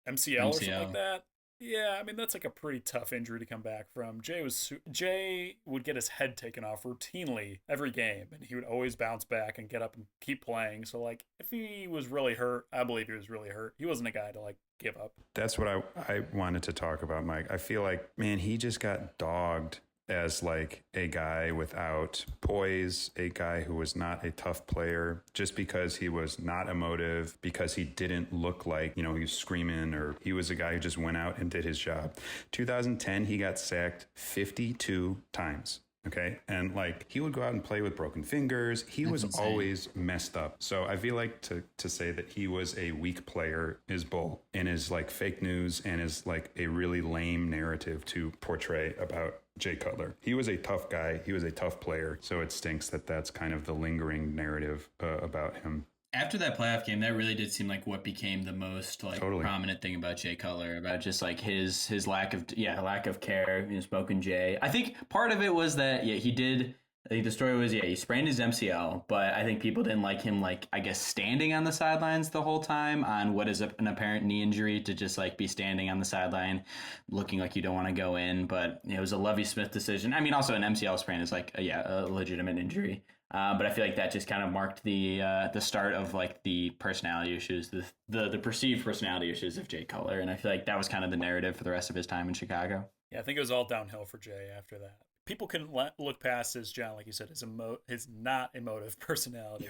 MCL or something like that. Yeah, I mean, that's like a pretty tough injury to come back from. Jay would get his head taken off routinely every game, and he would always bounce back and get up and keep playing. So, like, if he was really hurt, I believe he was really hurt. He wasn't a guy to, like, give up. That's what I wanted to talk about, Mike. I feel like, man, he just got dogged as like a guy without poise, a guy who was not a tough player, just because he was not emotive, because he didn't look like, he was screaming, or he was a guy who just went out and did his job. 2010, he got sacked 52 times. Okay. And like, he would go out and play with broken fingers. He was insane. Always messed up. So I feel like to say that he was a weak player is bull and is like fake news and is like a really lame narrative to portray about Jay Cutler. He was a tough guy. He was a tough player. So it stinks that that's kind of the lingering narrative about him. After that playoff game, that really did seem like what became the most prominent thing about Jay Cutler, about just like his lack of care, smoking Jay. I think part of it was that he did. I think the story was he sprained his MCL, but I think people didn't like him, like, I guess, standing on the sidelines the whole time on what is an apparent knee injury, to just like be standing on the sideline looking like you don't want to go in. But it was a Lovie Smith decision. I mean, also an MCL sprain is like a legitimate injury. But I feel like that just kind of marked the start of like the personality issues, the perceived personality issues of Jay Cutler. And I feel like that was kind of the narrative for the rest of his time in Chicago. Yeah, I think it was all downhill for Jay after that. People couldn't look past his, John, like you said, his not emotive personality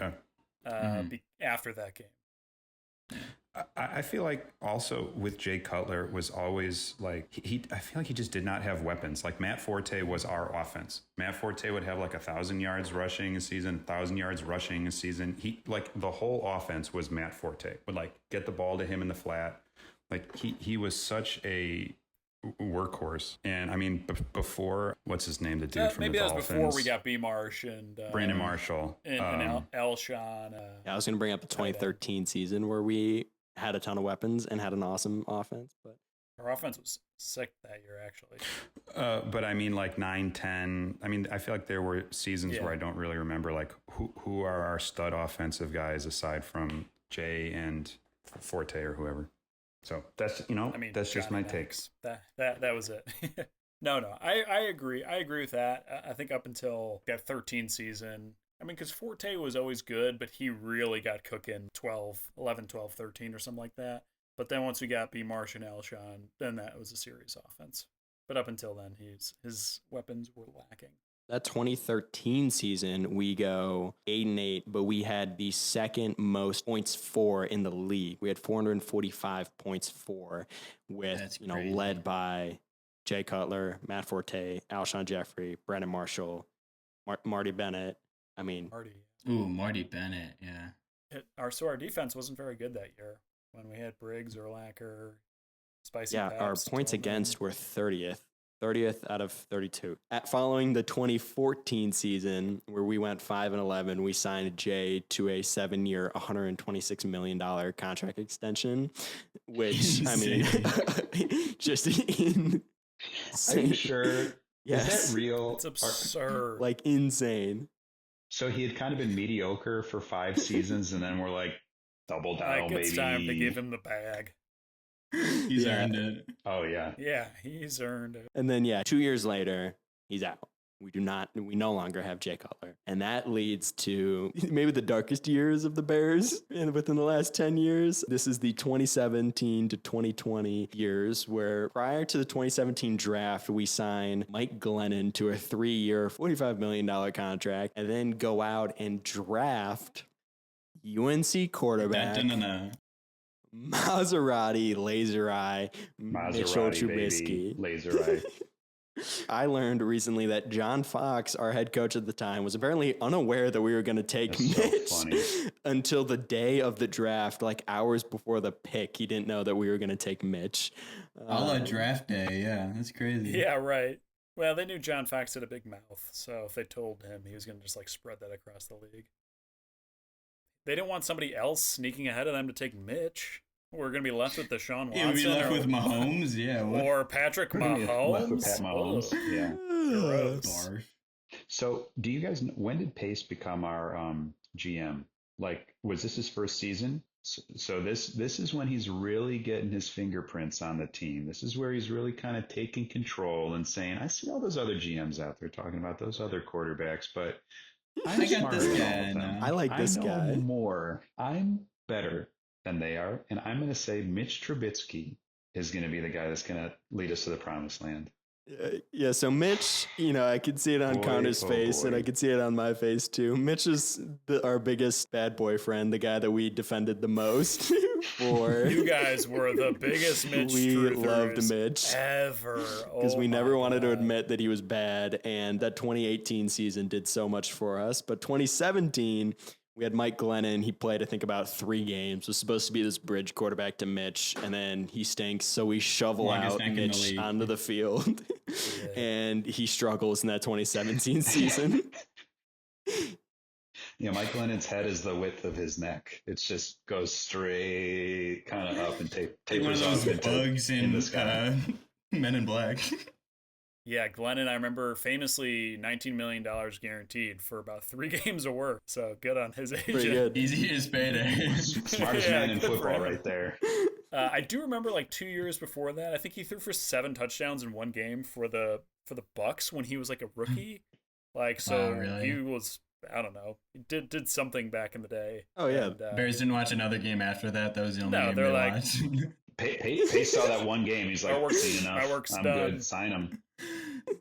after that game. I feel like also with Jay Cutler was always like, I feel like he just did not have weapons. Like Matt Forte was our offense. Matt Forte would have like 1,000 yards rushing a season, 1,000 yards rushing a season. He, like, the whole offense was Matt Forte. Would like get the ball to him in the flat. Like he was such a workhorse. And I mean, before, what's his name, the dude from the Dolphins? Maybe that was before we got B. Marsh and Brandon Marshall and Alshon. I was going to bring up the 2013 season where we had a ton of weapons and had an awesome offense, but our offense was sick that year, actually. But I mean, like 9-10. I mean, I feel like there were seasons where I don't really remember like who are our stud offensive guys aside from Jay and Forte or whoever. So that's that's just my takes. That was it. No, I agree. I agree with that. I think up until that 13 season, I mean, because Forte was always good, but he really got cooking 11, 12, 13 or something like that. But then once we got B. Marsh and Alshon, then that was a serious offense. But up until then, his weapons were lacking. That 2013 season, we go 8-8, but we had the second most points for in the league. We had 445 points for, with led by Jay Cutler, Matt Forte, Alshon Jeffrey, Brandon Marshall, Marty Bennett. I mean, Marty Bennett, yeah. Our defense wasn't very good that year when we had Briggs, Urlacher, Spicy. Yeah, Paps, our points against were 30th out of 32. Following the 2014 season, where we went 5-11, we signed Jay to a 7-year, $126 million contract extension, which I mean, just insane. Are you sure? Yes. Is that real? It's absurd. Like insane. So he had kind of been mediocre for 5 seasons, and then we're like, double down, baby. It's time to give him the bag. He's earned it. Oh, yeah. Yeah, he's earned it. And then, 2 years later, he's out. We no longer have Jay Cutler. And that leads to maybe the darkest years of the Bears within the last 10 years. This is the 2017 to 2020 years, where prior to the 2017 draft, we sign Mike Glennon to a 3-year, $45 million contract, and then go out and draft UNC quarterback Maserati Laser Eye Mitchell Trubisky. Laser Eye. I learned recently that John Fox, our head coach at the time, was apparently unaware that we were going to take That's so Mitch funny. until the day of the draft, like hours before the pick. He didn't know that we were going to take Mitch. A la draft day, yeah, that's crazy. Yeah, right. Well, they knew John Fox had a big mouth, so if they told him, he was going to just like spread that across the league. They didn't want somebody else sneaking ahead of them to take Mitch. We're going to be left with Deshaun Watson. Yeah, we'd be left with Mahomes, yeah. Or Patrick Mahomes. Left with Pat Mahomes. Ugh. Yeah. Gross. Barf. So, do you guys when did Pace become our GM? Like, was this his first season? So this is when he's really getting his fingerprints on the team. This is where he's really kind of taking control and saying, "I see all those other GMs out there talking about those other quarterbacks, but I'm I got smarter this than all guy of them. now. I like this I know guy. more. I'm better than they are, and I'm going to say Mitch Trubisky is going to be the guy that's going to lead us to the promised land." Yeah, so Mitch, I could see it on Boy, Connor's oh face, and boy. I could see it on my face too. Mitch is our biggest bad boyfriend, the guy that we defended the most for. You guys were the biggest Mitch We truthers loved Mitch. ever. Because we never wanted to God. admit that he was bad, and that 2018 season did so much for us. But 2017, we had Mike Glennon. He played, I think, about 3 games. Was supposed to be this bridge quarterback to Mitch, and then he stinks, so we shovel Longest out neck in the Mitch league. onto the field, and he struggles in that 2017 season. Yeah, Mike Lennon's head is the width of his neck. It just goes straight kind of up and Like one of tapers those off into bugs in the sky. Men in Black. Yeah, Glennon, I remember famously $19 million guaranteed for about 3 games of work. So good on his agent. Pretty good. Easiest payday. Smartest Yeah, man in good for football him. right there. I do remember like 2 years before that, I think he threw for 7 touchdowns in one game for the Bucks when he was like a rookie. Like, so Wow, really? he was, I don't know, he did something back in the day. Oh, yeah. And, Bears didn't watch another game after that. That was the only No, game they're they like- watched. Pace saw that one game. He's like, Our work's- "Seen enough. our work's I'm done." good. Sign him."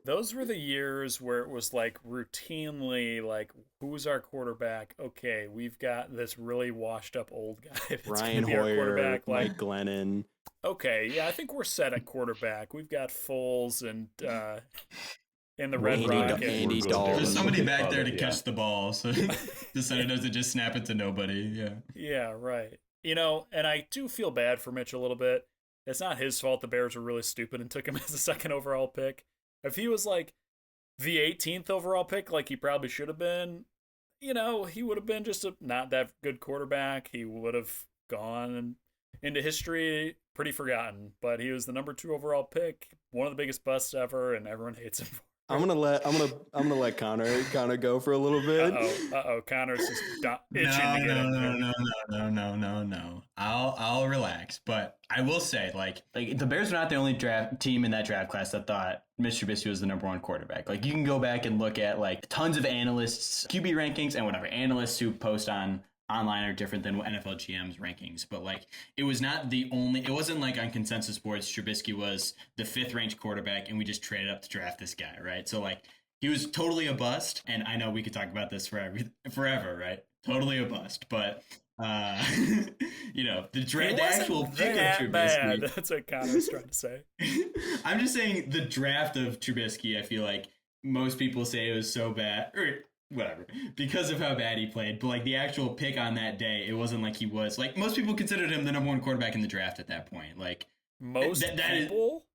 Those were the years where it was like routinely like, who's our quarterback? Okay, we've got this really washed up old guy. That's Ryan gonna be our Hoyer, quarterback. Like, Mike Glennon. okay, yeah, I think we're set at quarterback. We've got Foles and in the Red Andy- Rocket. Andy We're Dalton. good. There's somebody back there to Yeah. catch the ball, so the center doesn't just snap it to nobody. Yeah. Yeah, right. And I do feel bad for Mitch a little bit. It's not his fault the Bears were really stupid and took him as the 2nd overall pick. If he was like the 18th overall pick, like he probably should have been, he would have been just a not that good quarterback. He would have gone into history pretty forgotten. But he was the number 2 overall pick, one of the biggest busts ever, and everyone hates him for it. I'm gonna let Connor go for a little bit. Uh-oh, Connor's just itching to get in there. No. I'll relax, but I will say, like Like, the Bears are not the only draft team in that draft class that thought Mitch Trubisky was the number 1 quarterback. Like, you can go back and look at like tons of analysts, QB rankings, and whatever analysts who post online are different than NFL GM's rankings. But like, it was not the only. It wasn't like on Consensus Sports, Trubisky was the 5th ranked quarterback, and we just traded up to draft this guy, right? So like, he was totally a bust, and I know we could talk about this forever, right? Totally a bust, but. The He actual wasn't pick of that bad. Trubisky. That's what Connor's trying to say. I'm just saying the draft of Trubisky, I feel like most people say it was so bad, or whatever, because of how bad he played. But like the actual pick on that day, it wasn't like he was like most people considered him the number 1 quarterback in the draft at that point. Like Most that is- people?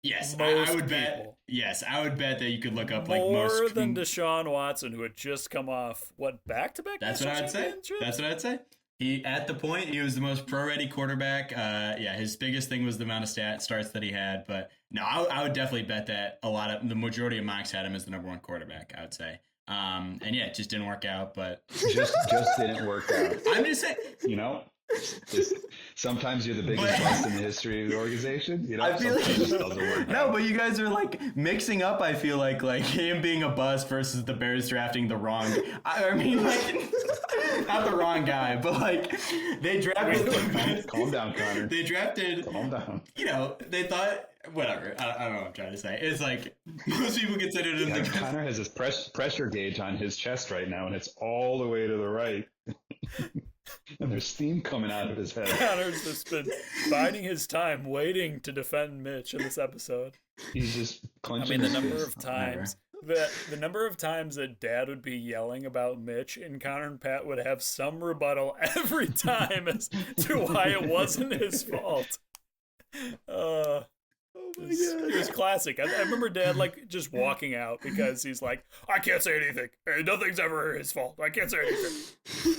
yes, Most I would bet. people. Yes, I would bet that you could look up like More most. than Deshaun Watson, who had just come off back-to-back. That's what national I'd say. championships? That's what I'd say. He at the point he was the most pro-ready quarterback. His biggest thing was the amount of starts that he had. But no, I would definitely bet that the majority of mocks had him as the number 1 quarterback. I would say. It just didn't work out. But Just didn't work out. I'm just saying. Sometimes you're the biggest bust in the history of the organization. I feel Sometimes it just doesn't work No, out. but you guys are like mixing up. I feel like him being a bust versus the Bears drafting the wrong. I mean, like not the wrong guy, but like they drafted. Calm down, Connor. They drafted. Calm down. They thought whatever. I don't know what I'm trying to say. It's like most people considered him the. Connor has his pressure gauge on his chest right now, and it's all the way to the right. And there's steam coming out of his head. Connor's just been biding his time, waiting to defend Mitch in this episode. He's just I clenching mean, the his number fist. of times the number of times that Dad would be yelling about Mitch, and Connor and Pat would have some rebuttal every time as to why it wasn't his fault. Oh my God. It was classic. I remember Dad like just walking out because he's like, I can't say anything. Nothing's ever his fault. I can't say anything.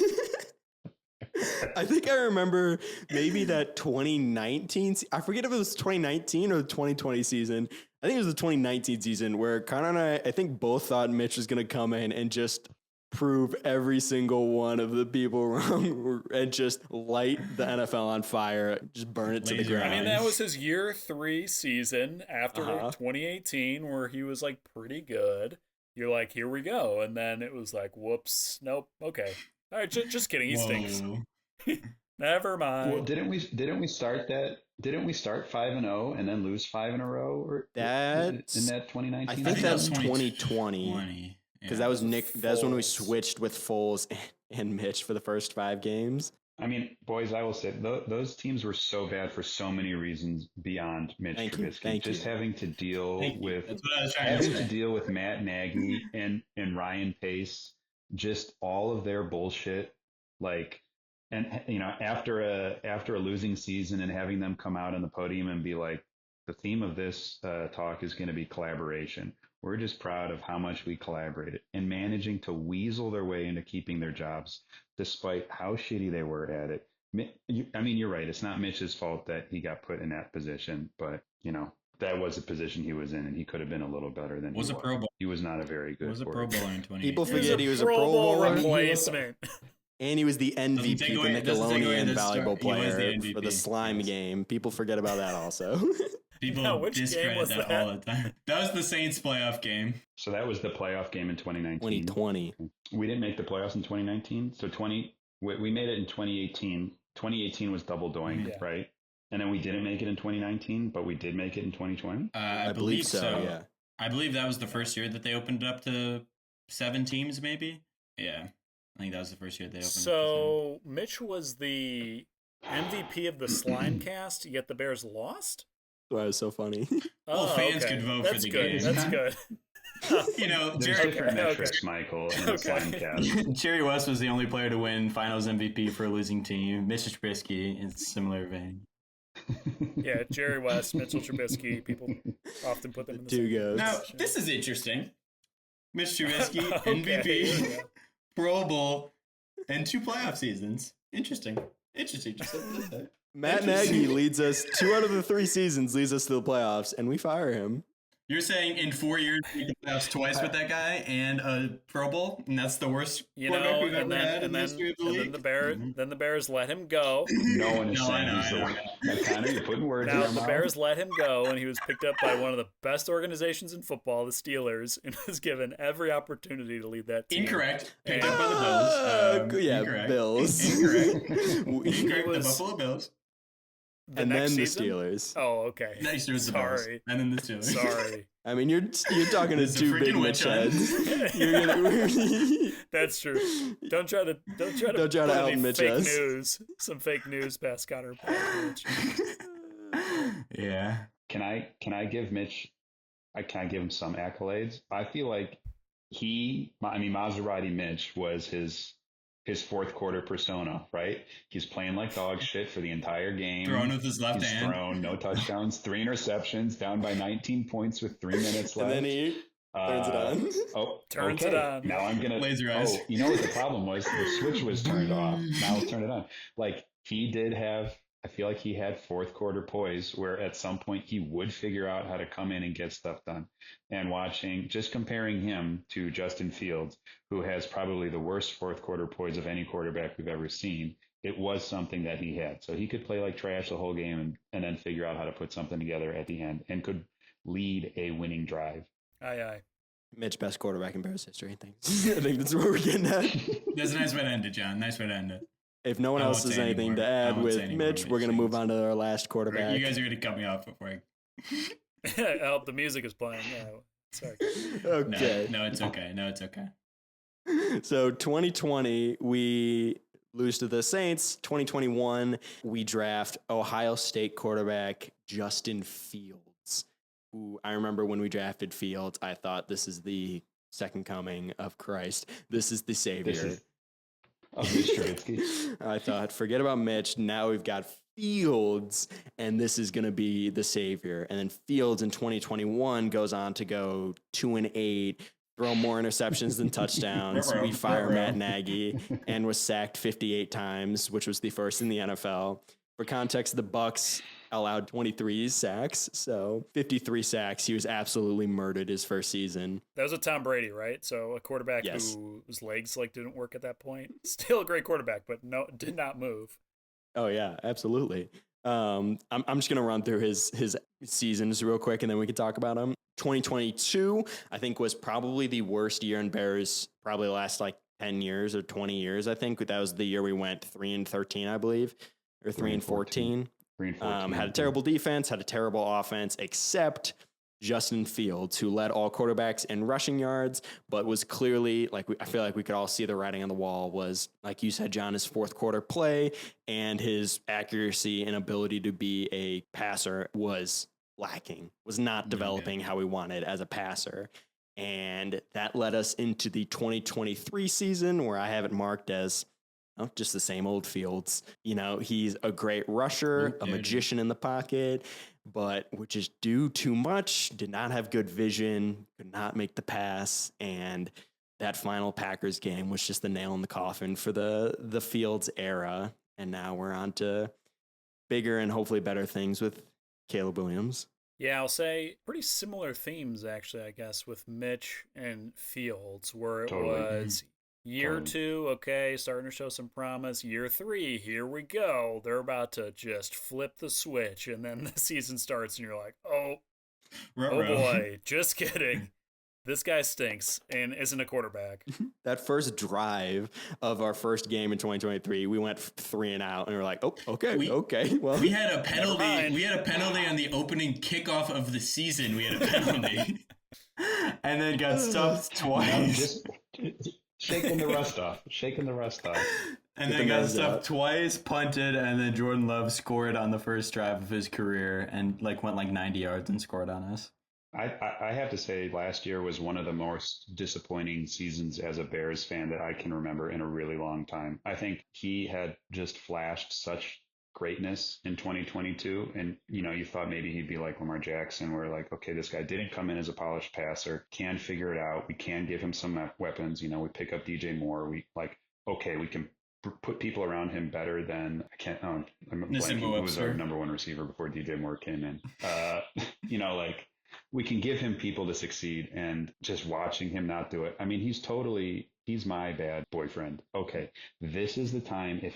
I think I remember maybe that 2019. I forget if it was 2019 or the 2020 season. I think it was the 2019 season where Connor and I think both thought Mitch was going to come in and just prove every single one of the people wrong and just light the NFL on fire, just burn it to the ground. I mean, that was his year 3 season after 2018 where he was like pretty good. You're like, here we go. And then it was like, whoops, nope, okay. All right, just kidding. He stinks. Never mind. Well, didn't we start that? Didn't we start 5-0 and then lose 5 in a row? Or that's in that 2019. I think that's 2020 because that was Nick. That's when we switched with Foles and Mitch for the first 5 games. I mean, boys, I will say those teams were so bad for so many reasons beyond Mitch Trubisky. Just having to deal with Matt Nagy and Ryan Pace, just all of their bullshit, like. And you know, after a losing season and having them come out on the podium and be like, the theme of this talk is going to be collaboration. We're just proud of how much we collaborated and managing to weasel their way into keeping their jobs, despite how shitty they were at it. I mean, you're right. It's not Mitch's fault that he got put in that position, but you know, that was a position he was in, and he could have been a little better than he was. Pro Bowl. He was not a very good. Was a Pro Bowler in 2018. People forget he was a Pro Bowl replacement. And he was the MVP, the Nickelodeon valuable player for the slime yes. game. People forget about that also. People discredit that all the time. That was the Saints playoff game. So that was the playoff game in 2019. 2020. We didn't make the playoffs in 2019. So we made it in 2018. 2018 was double doing, right? And then we didn't make it in 2019, but we did make it in 2020. I believe so. Yeah. I believe that was the first year that they opened it up to 7 teams, maybe. Yeah. I think that was the first year they opened. So Mitch was the MVP of the slime cast, yet the Bears lost? That was so funny. Well, fans could vote for the game. That's good. You know, there's different metrics, Michael, in the slime cast. Jerry West was the only player to win Finals MVP for a losing team. Mitch Trubisky in similar vein. Yeah, Jerry West, Mitchell Trubisky. People often put them in the Two same goes. Now, this is interesting. Mitch Trubisky, MVP. Pro Bowl, and 2 playoff seasons. Interesting. Just Matt Nagy leads us 2 out of the 3 seasons leads us to the playoffs, and we fire him. You're saying in 4 years we can playoffs twice with that guy and a Pro Bowl, and that's the worst quarterback we've ever had in the history of the league? Then the Bears let him go. No one is saying he's the worst. Connor, you're putting words in Now our the mouth. Bears let him go, and he was picked up by one of the best organizations in football, the Steelers, and was given every opportunity to lead that team. Incorrect. Picked up by the Bills. Incorrect. Bills. Incorrect. The Buffalo Bills. And then the Steelers. Oh, okay. Next year was the Bills. And then the Steelers. Sorry. I mean, you're talking to 2 big Mitch heads. That's true. Don't try to put out any Mitch fake us. news. Some fake news past Connor. Yeah. Can I give Mitch? Can I give him some accolades? I feel like Maserati Mitch was his fourth quarter persona, right? He's playing like dog shit for the entire game. Throwing with his left hand. Thrown, no touchdowns, 3 interceptions, down by 19 points with 3 minutes left. And then he turns it on. Oh, turns okay. it on. Now I'm gonna laser eyes. Oh, you know what the problem was? The switch was turned off. Now let's turn it on. Like he did have. I feel like he had fourth quarter poise where at some point he would figure out how to come in and get stuff done. And comparing him to Justin Fields, who has probably the worst fourth quarter poise of any quarterback we've ever seen, it was something that he had. So he could play like trash the whole game and then figure out how to put something together at the end and could lead a winning drive. Aye. Mitch, best quarterback in Bears history. I think that's where we're getting at. That's a nice way to end it, John. Nice way to end it. If no one else has anything to add with Mitch, we're going to move on to our last quarterback. You guys are going to cut me off before I... The music is playing. Yeah. Sorry. Okay. No, it's okay. No, it's okay. So 2020, we lose to the Saints. 2021, we draft Ohio State quarterback Justin Fields, who I remember when we drafted Fields, I thought this is the second coming of Christ. This is the savior. Mitch Trubisky. I thought, forget about Mitch. Now we've got Fields, and this is going to be the savior. And then Fields in 2021 goes on to go 2-8, throw more interceptions than touchdowns. We fire Matt Nagy and was sacked 58 times, which was the first in the NFL. For context, the Bucs allowed 23 sacks, so 53 sacks. He was absolutely murdered his first season. That was with Tom Brady, right? So a quarterback whose legs didn't work at that point. Still a great quarterback, but did not move. Oh yeah, absolutely. I'm just gonna run through his seasons real quick, and then we can talk about him. 2022, I think, was probably the worst year in Bears, probably the last 10 years or 20 years. I think that was the year we went 3-13, I believe, or 3-14. 3-14. Had a terrible defense, had a terrible offense, except Justin Fields, who led all quarterbacks in rushing yards, but was clearly, I feel like we could all see the writing on the wall, was, like you said, John, his fourth quarter play and his accuracy and ability to be a passer was lacking, was not developing how we wanted as a passer. And that led us into the 2023 season, where I have it marked as just the same old Fields. He's a great rusher, a magician in the pocket, but would just do too much, did not have good vision, could not make the pass. And that final Packers game was just the nail in the coffin for the Fields era. And now we're on to bigger and hopefully better things with Caleb Williams. Yeah, I'll say pretty similar themes, actually, I guess, with Mitch and Fields, where it was year 2, okay, starting to show some promise. Year 3, here we go. They're about to just flip the switch, and then the season starts, and you're like, oh boy, just kidding. This guy stinks and isn't a quarterback. That first drive of our first game in 2023, we went 3 and out, and we're like, oh, okay. Well, we had a penalty. We had a penalty on the opening kickoff of the season. We had a penalty, and then got stuffed twice. Shaking the rust off. And then got stuffed twice, punted, and then Jordan Love scored on the first drive of his career and went 90 yards and scored on us. I have to say last year was one of the most disappointing seasons as a Bears fan that I can remember in a really long time. I think he had just flashed such greatness in 2022. And, you thought maybe he'd be like Lamar Jackson, where okay, this guy didn't come in as a polished passer, can figure it out. We can give him some weapons. We pick up DJ Moore. We can put people around him better than I'm blanking who was our number one receiver before DJ Moore came in. We can give him people to succeed, and just watching him not do it. I mean, he's my bad boyfriend. Okay, this is the time. If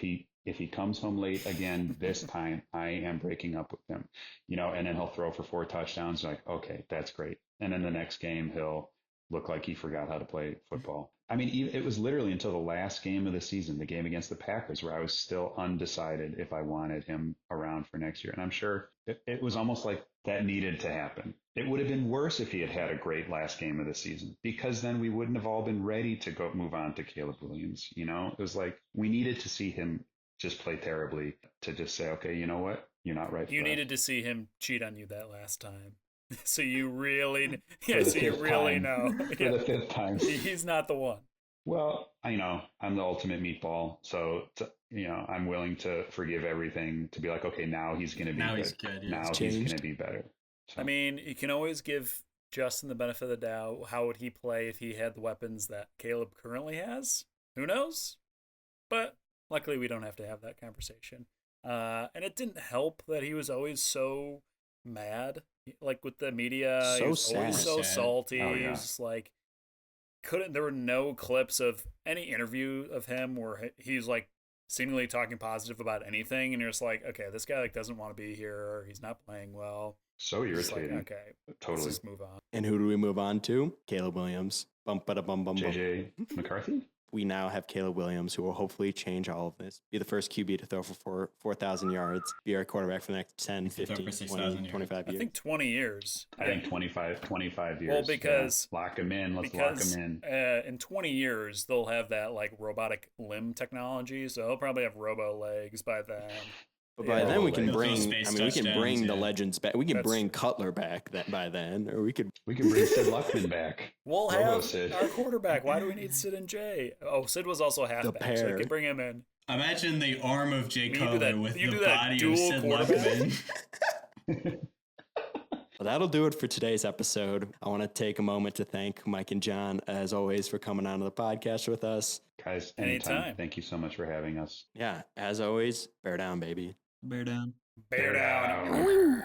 he comes home late again, this time I am breaking up with him, and then he'll throw for 4 touchdowns. Okay, that's great. And then the next game, he'll look like he forgot how to play football. I mean, it was literally until the last game of the season, the game against the Packers, where I was still undecided if I wanted him around for next year. And I'm sure it was almost like that needed to happen. It would have been worse if he had a great last game of the season, because then we wouldn't have all been ready to move on to Caleb Williams. It was like we needed to see him just play terribly to just say, okay, you know what? You're not right. You needed to see him cheat on you that last time. So you really, know. For the 5th time. He's not the one. Well, I'm the ultimate meatball. So, I'm willing to forgive everything to be like, okay, now he's going to be good. He's good. Yeah, now he's going to be better. So. I mean, you can always give Justin the benefit of the doubt. How would he play if he had the weapons that Caleb currently has? Who knows? But luckily, we don't have to have that conversation. And it didn't help that he was always so mad, with the media. He was always so salty. Oh, yeah. He was just there were no clips of any interview of him where he's seemingly talking positive about anything, and you're just like, okay, this guy doesn't want to be here. He's not playing well. So irritating. Okay, totally. Let's just move on. And who do we move on to? Caleb Williams. Bum, bada, bum, bum, bum. JJ McCarthy? we now have Caleb Williams, who will hopefully change all of this. Be the first QB to throw for 4,000 yards. Be our quarterback for the next 10, 15, 20, 25 years. I think 20 years. I think 25 years. Well, because lock them in. Let's lock them in. In 20 years, they'll have that like robotic limb technology. So he'll probably have robo legs by then. But by then we can Those bring. space I mean, we can bring touchdowns, the yeah. legends back. We can That's bring Cutler back by then, or we could. We can bring Sid Luckman back. We'll Robo have Sid. our quarterback. Why do we need Sid and Jay? Oh, Sid was also halfback, so pair. we can bring him in. Imagine the arm of Jay You do Cutler that- with you the do that body dual of Sid quarterback? Luckman. Well, that'll do it for today's episode. I want to take a moment to thank Mike and John, as always, for coming on to the podcast with us. Guys, anytime. Anytime. Thank you so much for having us. Yeah, as always, bear down, baby. Bear down. Bear down.